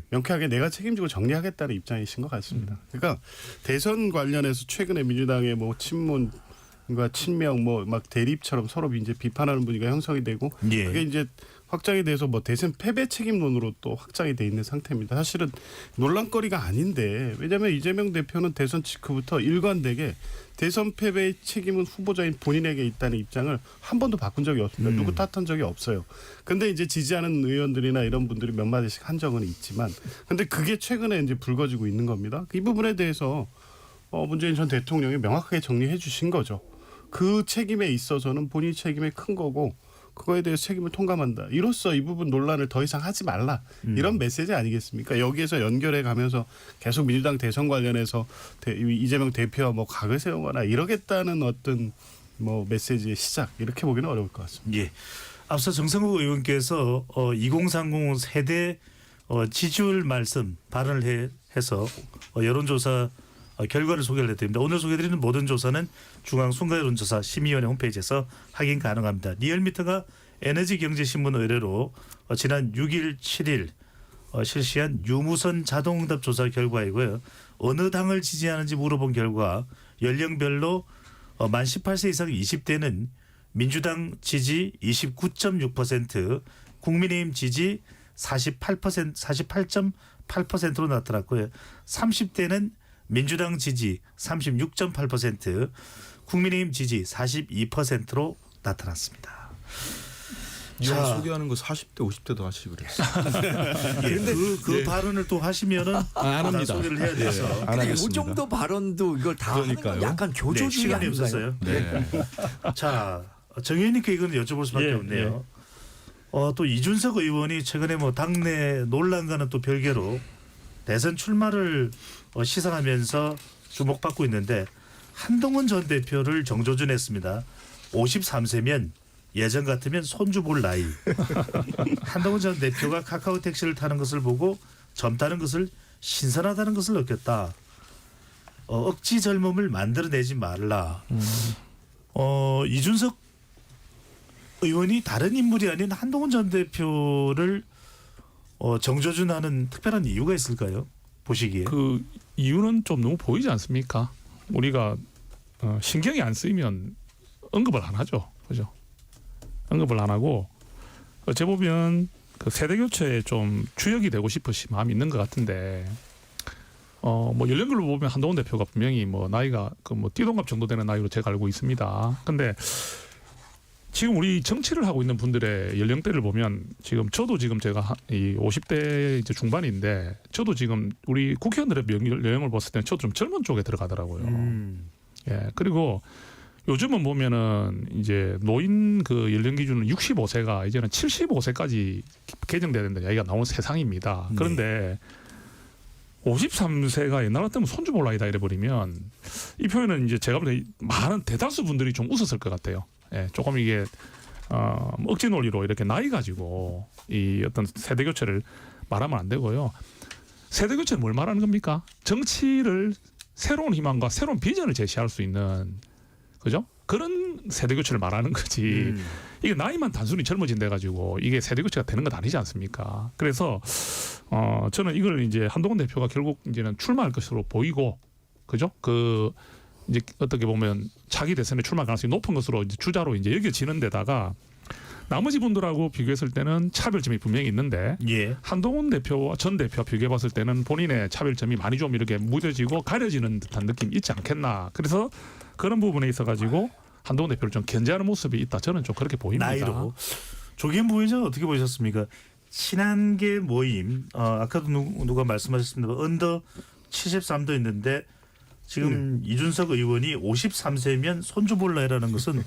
S6: 명쾌하게 내가 책임지고 정리하겠다는 입장이신 것 같습니다. 그러니까 대선 관련해서 최근에 민주당의 뭐 친문과 친명 뭐 막 대립처럼 서로 이제 비판하는 분위기가 형성이 되고
S1: 예.
S6: 그게 이제 확장이 돼서 뭐 대선 패배 책임론으로 또 확장이 돼 있는 상태입니다. 사실은 논란거리가 아닌데 왜냐하면 이재명 대표는 대선 직후부터 일관되게 대선 패배의 책임은 후보자인 본인에게 있다는 입장을 한 번도 바꾼 적이 없습니다. 누구 탓한 적이 없어요. 근데 이제 지지하는 의원들이나 이런 분들이 몇 마디씩 한 적은 있지만 근데 그게 최근에 이제 불거지고 있는 겁니다. 이 부분에 대해서 문재인 전 대통령이 명확하게 정리해 주신 거죠. 그 책임에 있어서는 본인 책임이 큰 거고 그거에 대해서 책임을 통감한다. 이로써 이 부분 논란을 더 이상 하지 말라. 이런 메시지 아니겠습니까? 여기에서 연결해 가면서 계속 민주당 대선 관련해서 이재명 대표와 뭐 각을 세우거나 이러겠다는 어떤 뭐 메시지의 시작 이렇게 보기는 어려울 것 같습니다.
S1: 예. 앞서 정성국 의원께서 2030 세대 지지율 말씀 발언을 해서 여론조사 결과를 소개를 해드립니다. 오늘 소개해드리는 모든 조사는 중앙선거여론조사 심의위원회 홈페이지에서 확인 가능합니다. 리얼미터가 에너지경제신문 의뢰로 지난 6일, 7일 실시한 유무선 자동응답 조사 결과이고요. 어느 당을 지지하는지 물어본 결과 연령별로 만 18세 이상 20대는 민주당 지지 29.6%, 국민의힘 지지 48.8%로 나타났고요. 30대는 민주당 지지 36.8%, 국민의힘 지지 42%로 나타났습니다.
S4: 이왕 소개하는 거 40대, 50대도 하시고 그랬어요.
S1: 그런데 그 발언을 또 하시면은
S2: 안 합니다.
S1: 소개를 해야 돼서
S4: 안
S7: 이
S4: 하겠습니다.
S7: 정도 발언도 이걸 다 하는 건
S4: 그러니까요.
S7: 약간
S1: 네,
S7: 교조주의
S1: 시간이
S7: 아닌가요?
S1: 없었어요.
S2: 네.
S1: 자, 정 의원님께 이건 여쭤볼 수밖에
S5: 예,
S1: 없네요. 또 이준석 의원이 최근에 뭐 당내 논란과는 또 별개로 대선 출마를 시사하면서 주목받고 있는데 한동훈 전 대표를 정조준했습니다. 53세면 예전 같으면 손주 볼 나이. 한동훈 전 대표가 카카오 택시를 타는 것을 보고 젊다는 것을 신선하다는 것을 느꼈다. 억지 젊음을 만들어내지 말라. 이준석 의원이 다른 인물이 아닌 한동훈 전 대표를 정조준하는 특별한 이유가 있을까요? 보시기에.
S5: 그 이유는 좀 너무 보이지 않습니까? 우리가 신경이 안 쓰이면 언급을 안 하죠, 그죠? 언급을 안 하고 어째 보면 그 세대 교체에 좀 주역이 되고 싶으신 마음이 있는 것 같은데, 뭐 연령별로 보면 한동훈 대표가 분명히 뭐 나이가 그 뭐 띠동갑 정도 되는 나이로 제가 알고 있습니다. 근데 지금 우리 정치를 하고 있는 분들의 연령대를 보면 지금 저도 지금 제가 이 50대 이제 중반인데 저도 지금 우리 국회의원들의 연령을 봤을 때는 저도 좀 젊은 쪽에 들어가더라고요. 예. 그리고 요즘은 보면은 이제 노인 그 연령 기준은 65세가 이제는 75세까지 개정돼야 된다 이야기가 나오는 세상입니다. 그런데 53세가 옛날 같으면 손주 볼 나이다 이래버리면 이 표현은 이제 제가 볼 때 많은 대다수 분들이 좀 웃었을 것 같아요. 예, 조금 이게 억지 논리로 이렇게 나이 가지고 이 어떤 세대 교체를 말하면 안 되고요. 세대 교체는 뭘 말하는 겁니까? 정치를 새로운 희망과 새로운 비전을 제시할 수 있는, 그죠? 그런 세대 교체를 말하는 거지. 이게 나이만 단순히 젊어진다 가지고 이게 세대 교체가 되는 건 아니지 않습니까? 그래서 저는 이걸 이제 한동훈 대표가 결국 이제는 출마할 것으로 보이고, 그죠? 그 이제 어떻게 보면 차기 대선에 출마 가능성이 높은 것으로 이제 주자로 이제 여겨지는 데다가 나머지 분들하고 비교했을 때는 차별점이 분명히 있는데
S1: 예.
S5: 한동훈 대표와 전 대표 비교해봤을 때는 본인의 차별점이 많이 좀 이렇게 무뎌지고 가려지는 듯한 느낌이 있지 않겠나. 그래서 그런 부분에 있어가지고 한동훈 대표를 좀 견제하는 모습이 있다. 저는 좀 그렇게 보입니다.
S1: 나이로. 조기현 부위원장은 어떻게 보셨습니까? 친한계 모임 아까도 누가 말씀하셨습니다. 언더 73도 있는데 지금 이준석 의원이 53세면 손주 볼라 해라는 것은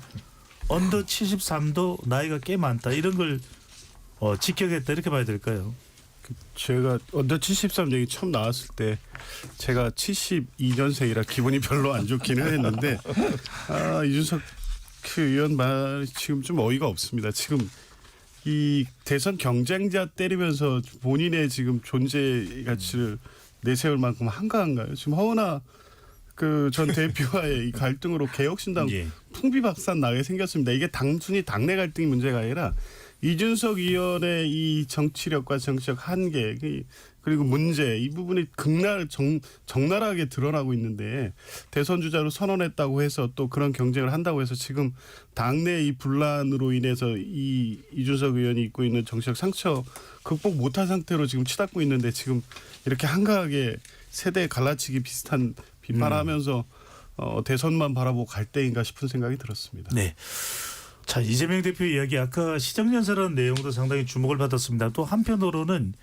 S1: 언더 73도 나이가 꽤 많다. 이런 걸 직격했다 이렇게 봐야 될까요?
S6: 제가 언더 73 얘기 처음 나왔을 때 제가 72년생이라 기분이 별로 안 좋기는 했는데 이준석 의원 말 지금 좀 어이가 없습니다. 지금 이 대선 경쟁자 때리면서 본인의 지금 존재 가치를 내세울 만큼 한가한가요? 지금 허은하 그 전 대표와의 이 갈등으로 개혁신당
S1: 예.
S6: 풍비박산 나게 생겼습니다. 이게 단순히 당내 갈등이 문제가 아니라 이준석 의원의 이 정치력과 정치적 한계 그리고 문제 이 부분이 적나라하게 드러나고 있는데 대선 주자로 선언했다고 해서 또 그런 경쟁을 한다고 해서 지금 당내 이 분란으로 인해서 이 이준석 의원이 입고 있는 정치적 상처 극복 못한 상태로 지금 치닫고 있는데 지금 이렇게 한가하게 세대 갈라치기 비슷한 비판하면서 대선만 바라보고 갈 때인가 싶은 생각이 들었습니다.
S1: 네. 자, 이재명 대표 이야기 아까 시정연설한 내용도 상당히 주목을 받았습니다. 또 한편으로는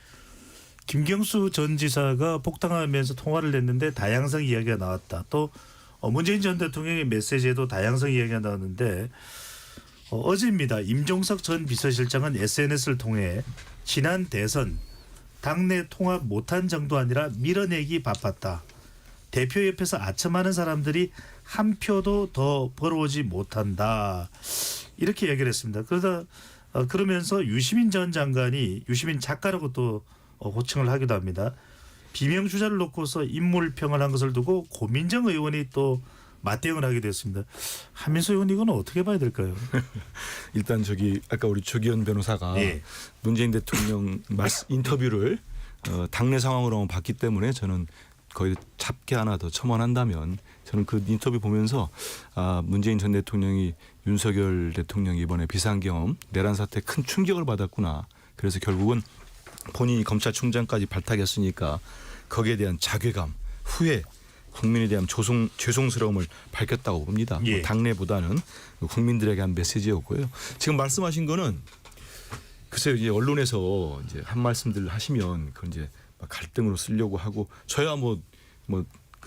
S1: 김경수 전 지사가 복당하면서 통화를 했는데 다양성 이야기가 나왔다. 또 문재인 전 대통령의 메시지에도 다양성 이야기가 나왔는데 어제입니다. 임종석 전 비서실장은 SNS를 통해 지난 대선 당내 통합 못한 정도 아니라 밀어내기 바빴다. 대표 옆에서 아첨하는 사람들이 한 표도 더 벌어오지 못한다. 이렇게 얘기를 했습니다. 그러면서 유시민 전 장관이 유시민 작가라고 또 호칭을 하기도 합니다. 비명 주자를 놓고서 인물평을 한 것을 두고 고민정 의원이 또 맞대응을 하게 됐습니다. 한민수 의원 이건 어떻게 봐야 될까요?
S4: 일단 아까 우리 조기현 변호사가
S1: 예.
S4: 문재인 대통령 인터뷰를 당내 상황으로 봤기 때문에 저는 거의 잡게 하나 더 첨언한다면 저는 그 인터뷰 보면서 문재인 전 대통령이 윤석열 대통령이 이번에 비상경험 내란 사태에 큰 충격을 받았구나. 그래서 결국은 본인이 검찰총장까지 발탁했으니까 거기에 대한 자괴감, 후회, 국민에 대한 죄송스러움을 밝혔다고 봅니다.
S1: 예.
S4: 당내보다는 국민들에게 한 메시지였고요. 지금 말씀하신 거는 글쎄요, 이제 언론에서 이제 한 말씀들 하시면 그건 이제 갈등으로 쓰려고 하고 저야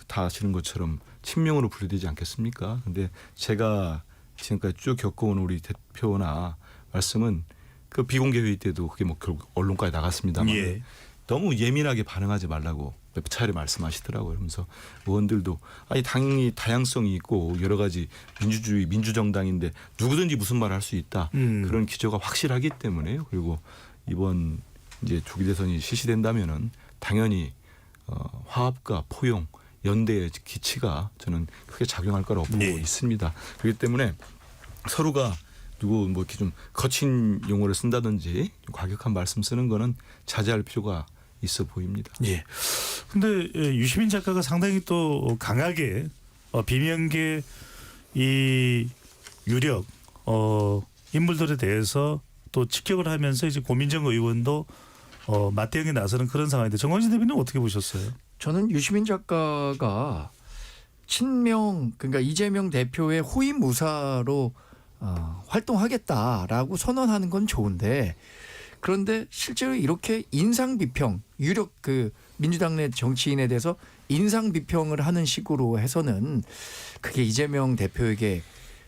S4: 다 아시는 것처럼 친명으로 분류되지 않겠습니까? 근데 제가 지금까지 쭉 겪어온 우리 대표나 말씀은 그 비공개 회의 때도 그게 결국 언론까지 나갔습니다만
S1: 예.
S4: 너무 예민하게 반응하지 말라고 몇 차례 말씀하시더라고요. 그러면서 의원들도 당연히 다양성이 있고 여러 가지 민주정당인데 누구든지 무슨 말을 할 수 있다. 그런 기조가 확실하기 때문에요. 그리고 이번 이제 조기 대선이 실시된다면은 당연히 화합과 포용, 연대의 기치가 저는 크게 작용할 거라고 보고 있습니다. 그렇기 때문에 서로가 누구 이렇게 좀 거친 용어를 쓴다든지 과격한 말씀 쓰는 거는 자제할 필요가 있어 보입니다.
S1: 예. 근데 유시민 작가가 상당히 또 강하게 비명계 이 유력 인물들에 대해서 또 직격을 하면서 이제 고민정 의원도 맞대응에 나서는 그런 상황인데 정광진 대변인은 어떻게 보셨어요?
S7: 저는 유시민 작가가 친명 그러니까 이재명 대표의 후임 무사로 활동하겠다라고 선언하는 건 좋은데 그런데 실제로 이렇게 인상 비평 유력 그 민주당 내 정치인에 대해서 인상 비평을 하는 식으로 해서는 그게 이재명 대표에게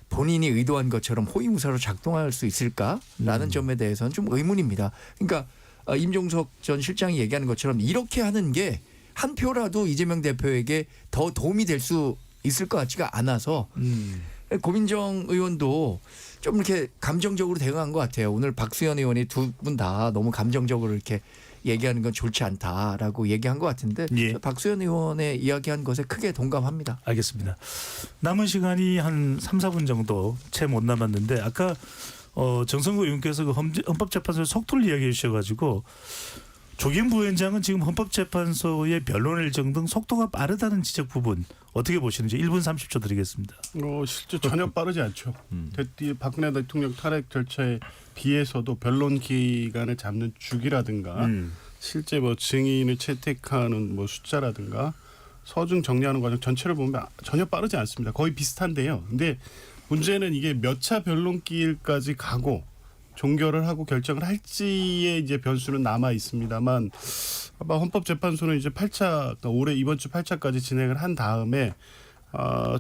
S7: 본인이 의도한 것처럼 호위무사로 작동할 수 있을까라는 점에 대해서는 좀 의문입니다. 그러니까 임종석 전 실장이 얘기하는 것처럼 이렇게 하는 게 한 표라도 이재명 대표에게 더 도움이 될 수 있을 것 같지가 않아서 고민정 의원도 좀 이렇게 감정적으로 대응한 것 같아요. 오늘 박수현 의원이 두 분 다 너무 감정적으로 이렇게 얘기하는 건 좋지 않다라고 얘기한 것 같은데
S1: 예.
S7: 박수현 의원의 이야기한 것에 크게 동감합니다.
S1: 알겠습니다. 남은 시간이 한 3, 4분 정도 채 못 남았는데 아까 정성구 의원께서 그 헌법재판소의 속도를 이야기해 주셔가지고 조경 부위원장은 지금 헌법재판소의 변론 일정 등 속도가 빠르다는 지적 부분 어떻게 보시는지 1분 30초 드리겠습니다.
S6: 실제 전혀 빠르지 않죠. 박근혜 대통령 탄핵 절차에 비해서도 변론 기간을 잡는 주기라든가 실제 뭐 증인을 채택하는 뭐 숫자라든가 서중 정리하는 과정 전체를 보면 전혀 빠르지 않습니다. 거의 비슷한데요. 근데 문제는 이게 몇 차 변론기일까지 가고 종결을 하고 결정을 할지의 이제 변수는 남아 있습니다만 아마 헌법재판소는 이제 8차 그러니까 올해 이번 주 8차까지 진행을 한 다음에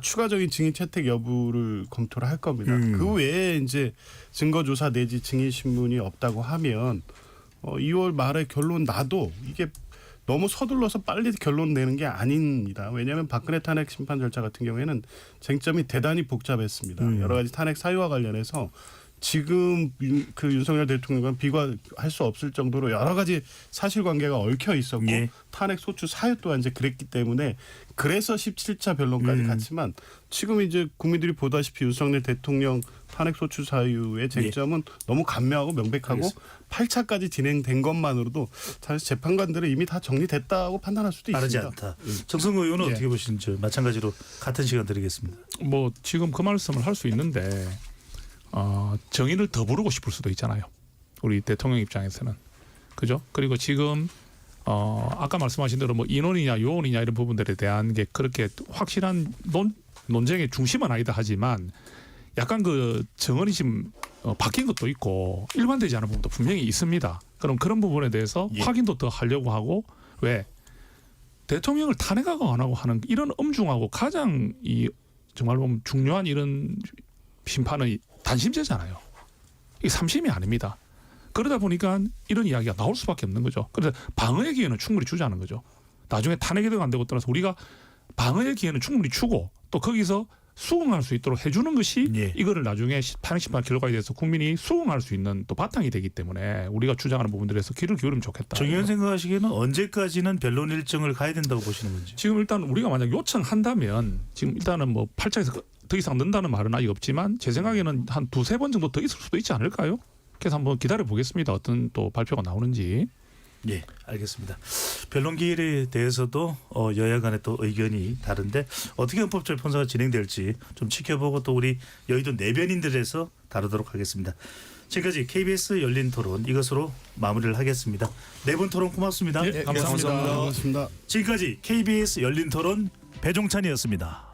S6: 추가적인 증인 채택 여부를 검토를 할 겁니다. 그 외에 이제 증거조사 내지 증인 신문이 없다고 하면 2월 말에 결론 나도 이게 너무 서둘러서 빨리 결론 내는 게 아닙니다. 왜냐하면 박근혜 탄핵 심판 절차 같은 경우에는 쟁점이 대단히 복잡했습니다. 여러 가지 탄핵 사유와 관련해서 지금 그 윤석열 대통령과 비교할 수 없을 정도로 여러 가지 사실관계가 얽혀 있었고
S1: 예.
S6: 탄핵 소추 사유 또한 이제 그랬기 때문에 그래서 17차 변론까지 갔지만 지금 이제 국민들이 보다시피 윤석열 대통령 탄핵 소추 사유의 쟁점은 너무 간명하고 명백하고 8차까지 진행된 것만으로도 사실 재판관들은 이미 다 정리됐다고 판단할 수도
S1: 빠르지
S6: 있습니다.
S1: 않다. 정성호 의원은
S5: 예.
S1: 어떻게 보시는지 마찬가지로 같은 시간 드리겠습니다.
S5: 뭐 지금 그 말씀을 할 수 있는데 정의를 더 부르고 싶을 수도 있잖아요. 우리 대통령 입장에서는. 그죠? 그리고 지금 아까 말씀하신 대로 뭐 인원이냐 요원이냐 이런 부분들에 대한 게 그렇게 확실한 논쟁의 중심은 아니다 하지만 약간 그 정언이 지금 바뀐 것도 있고 일관되지 않은 부분도 분명히 있습니다. 그럼 그런 부분에 대해서
S1: 예.
S5: 확인도 더 하려고 하고 왜 대통령을 탄핵하고 안 하고 하는 이런 엄중하고 가장 이 정말 보면 중요한 이런 심판은 단심제잖아요. 이게 3심이 아닙니다. 그러다 보니까 이런 이야기가 나올 수밖에 없는 거죠. 그래서 방어의 기회는 충분히 주자는 거죠. 나중에 탄핵이 되고 안 되고 따라서 우리가 방어의 기회는 충분히 주고 또 거기서 수긍할 수 있도록 해주는 것이
S1: 예.
S5: 이거를 나중에 탄핵 심판 결과에 대해서 국민이 수긍할 수 있는 또 바탕이 되기 때문에 우리가 주장하는 부분들에서 귀를 기울이면 좋겠다.
S1: 정 의원 생각하시기에는 언제까지는 변론 일정을 가야 된다고 보시는 건지.
S5: 지금 일단 우리가 만약 요청한다면 지금 일단은 뭐 8차에서 더 이상 는다는 말은 아직 없지만 제 생각에는 한 두세 번 정도 더 있을 수도 있지 않을까요? 그래서 한번 기다려 보겠습니다. 어떤 또 발표가 나오는지.
S1: 예, 알겠습니다. 변론 기일에 대해서도 여야 간의 또 의견이 다른데 어떻게 헌법재판소가 진행될지 좀 지켜보고 또 우리 여의도 내변인들에서 다루도록 하겠습니다. 지금까지 KBS 열린 토론 이것으로 마무리를 하겠습니다. 네 분 토론 고맙습니다.
S5: 예, 감사합니다.
S6: 고맙습니다.
S1: 지금까지 KBS 열린 토론 배종찬이었습니다.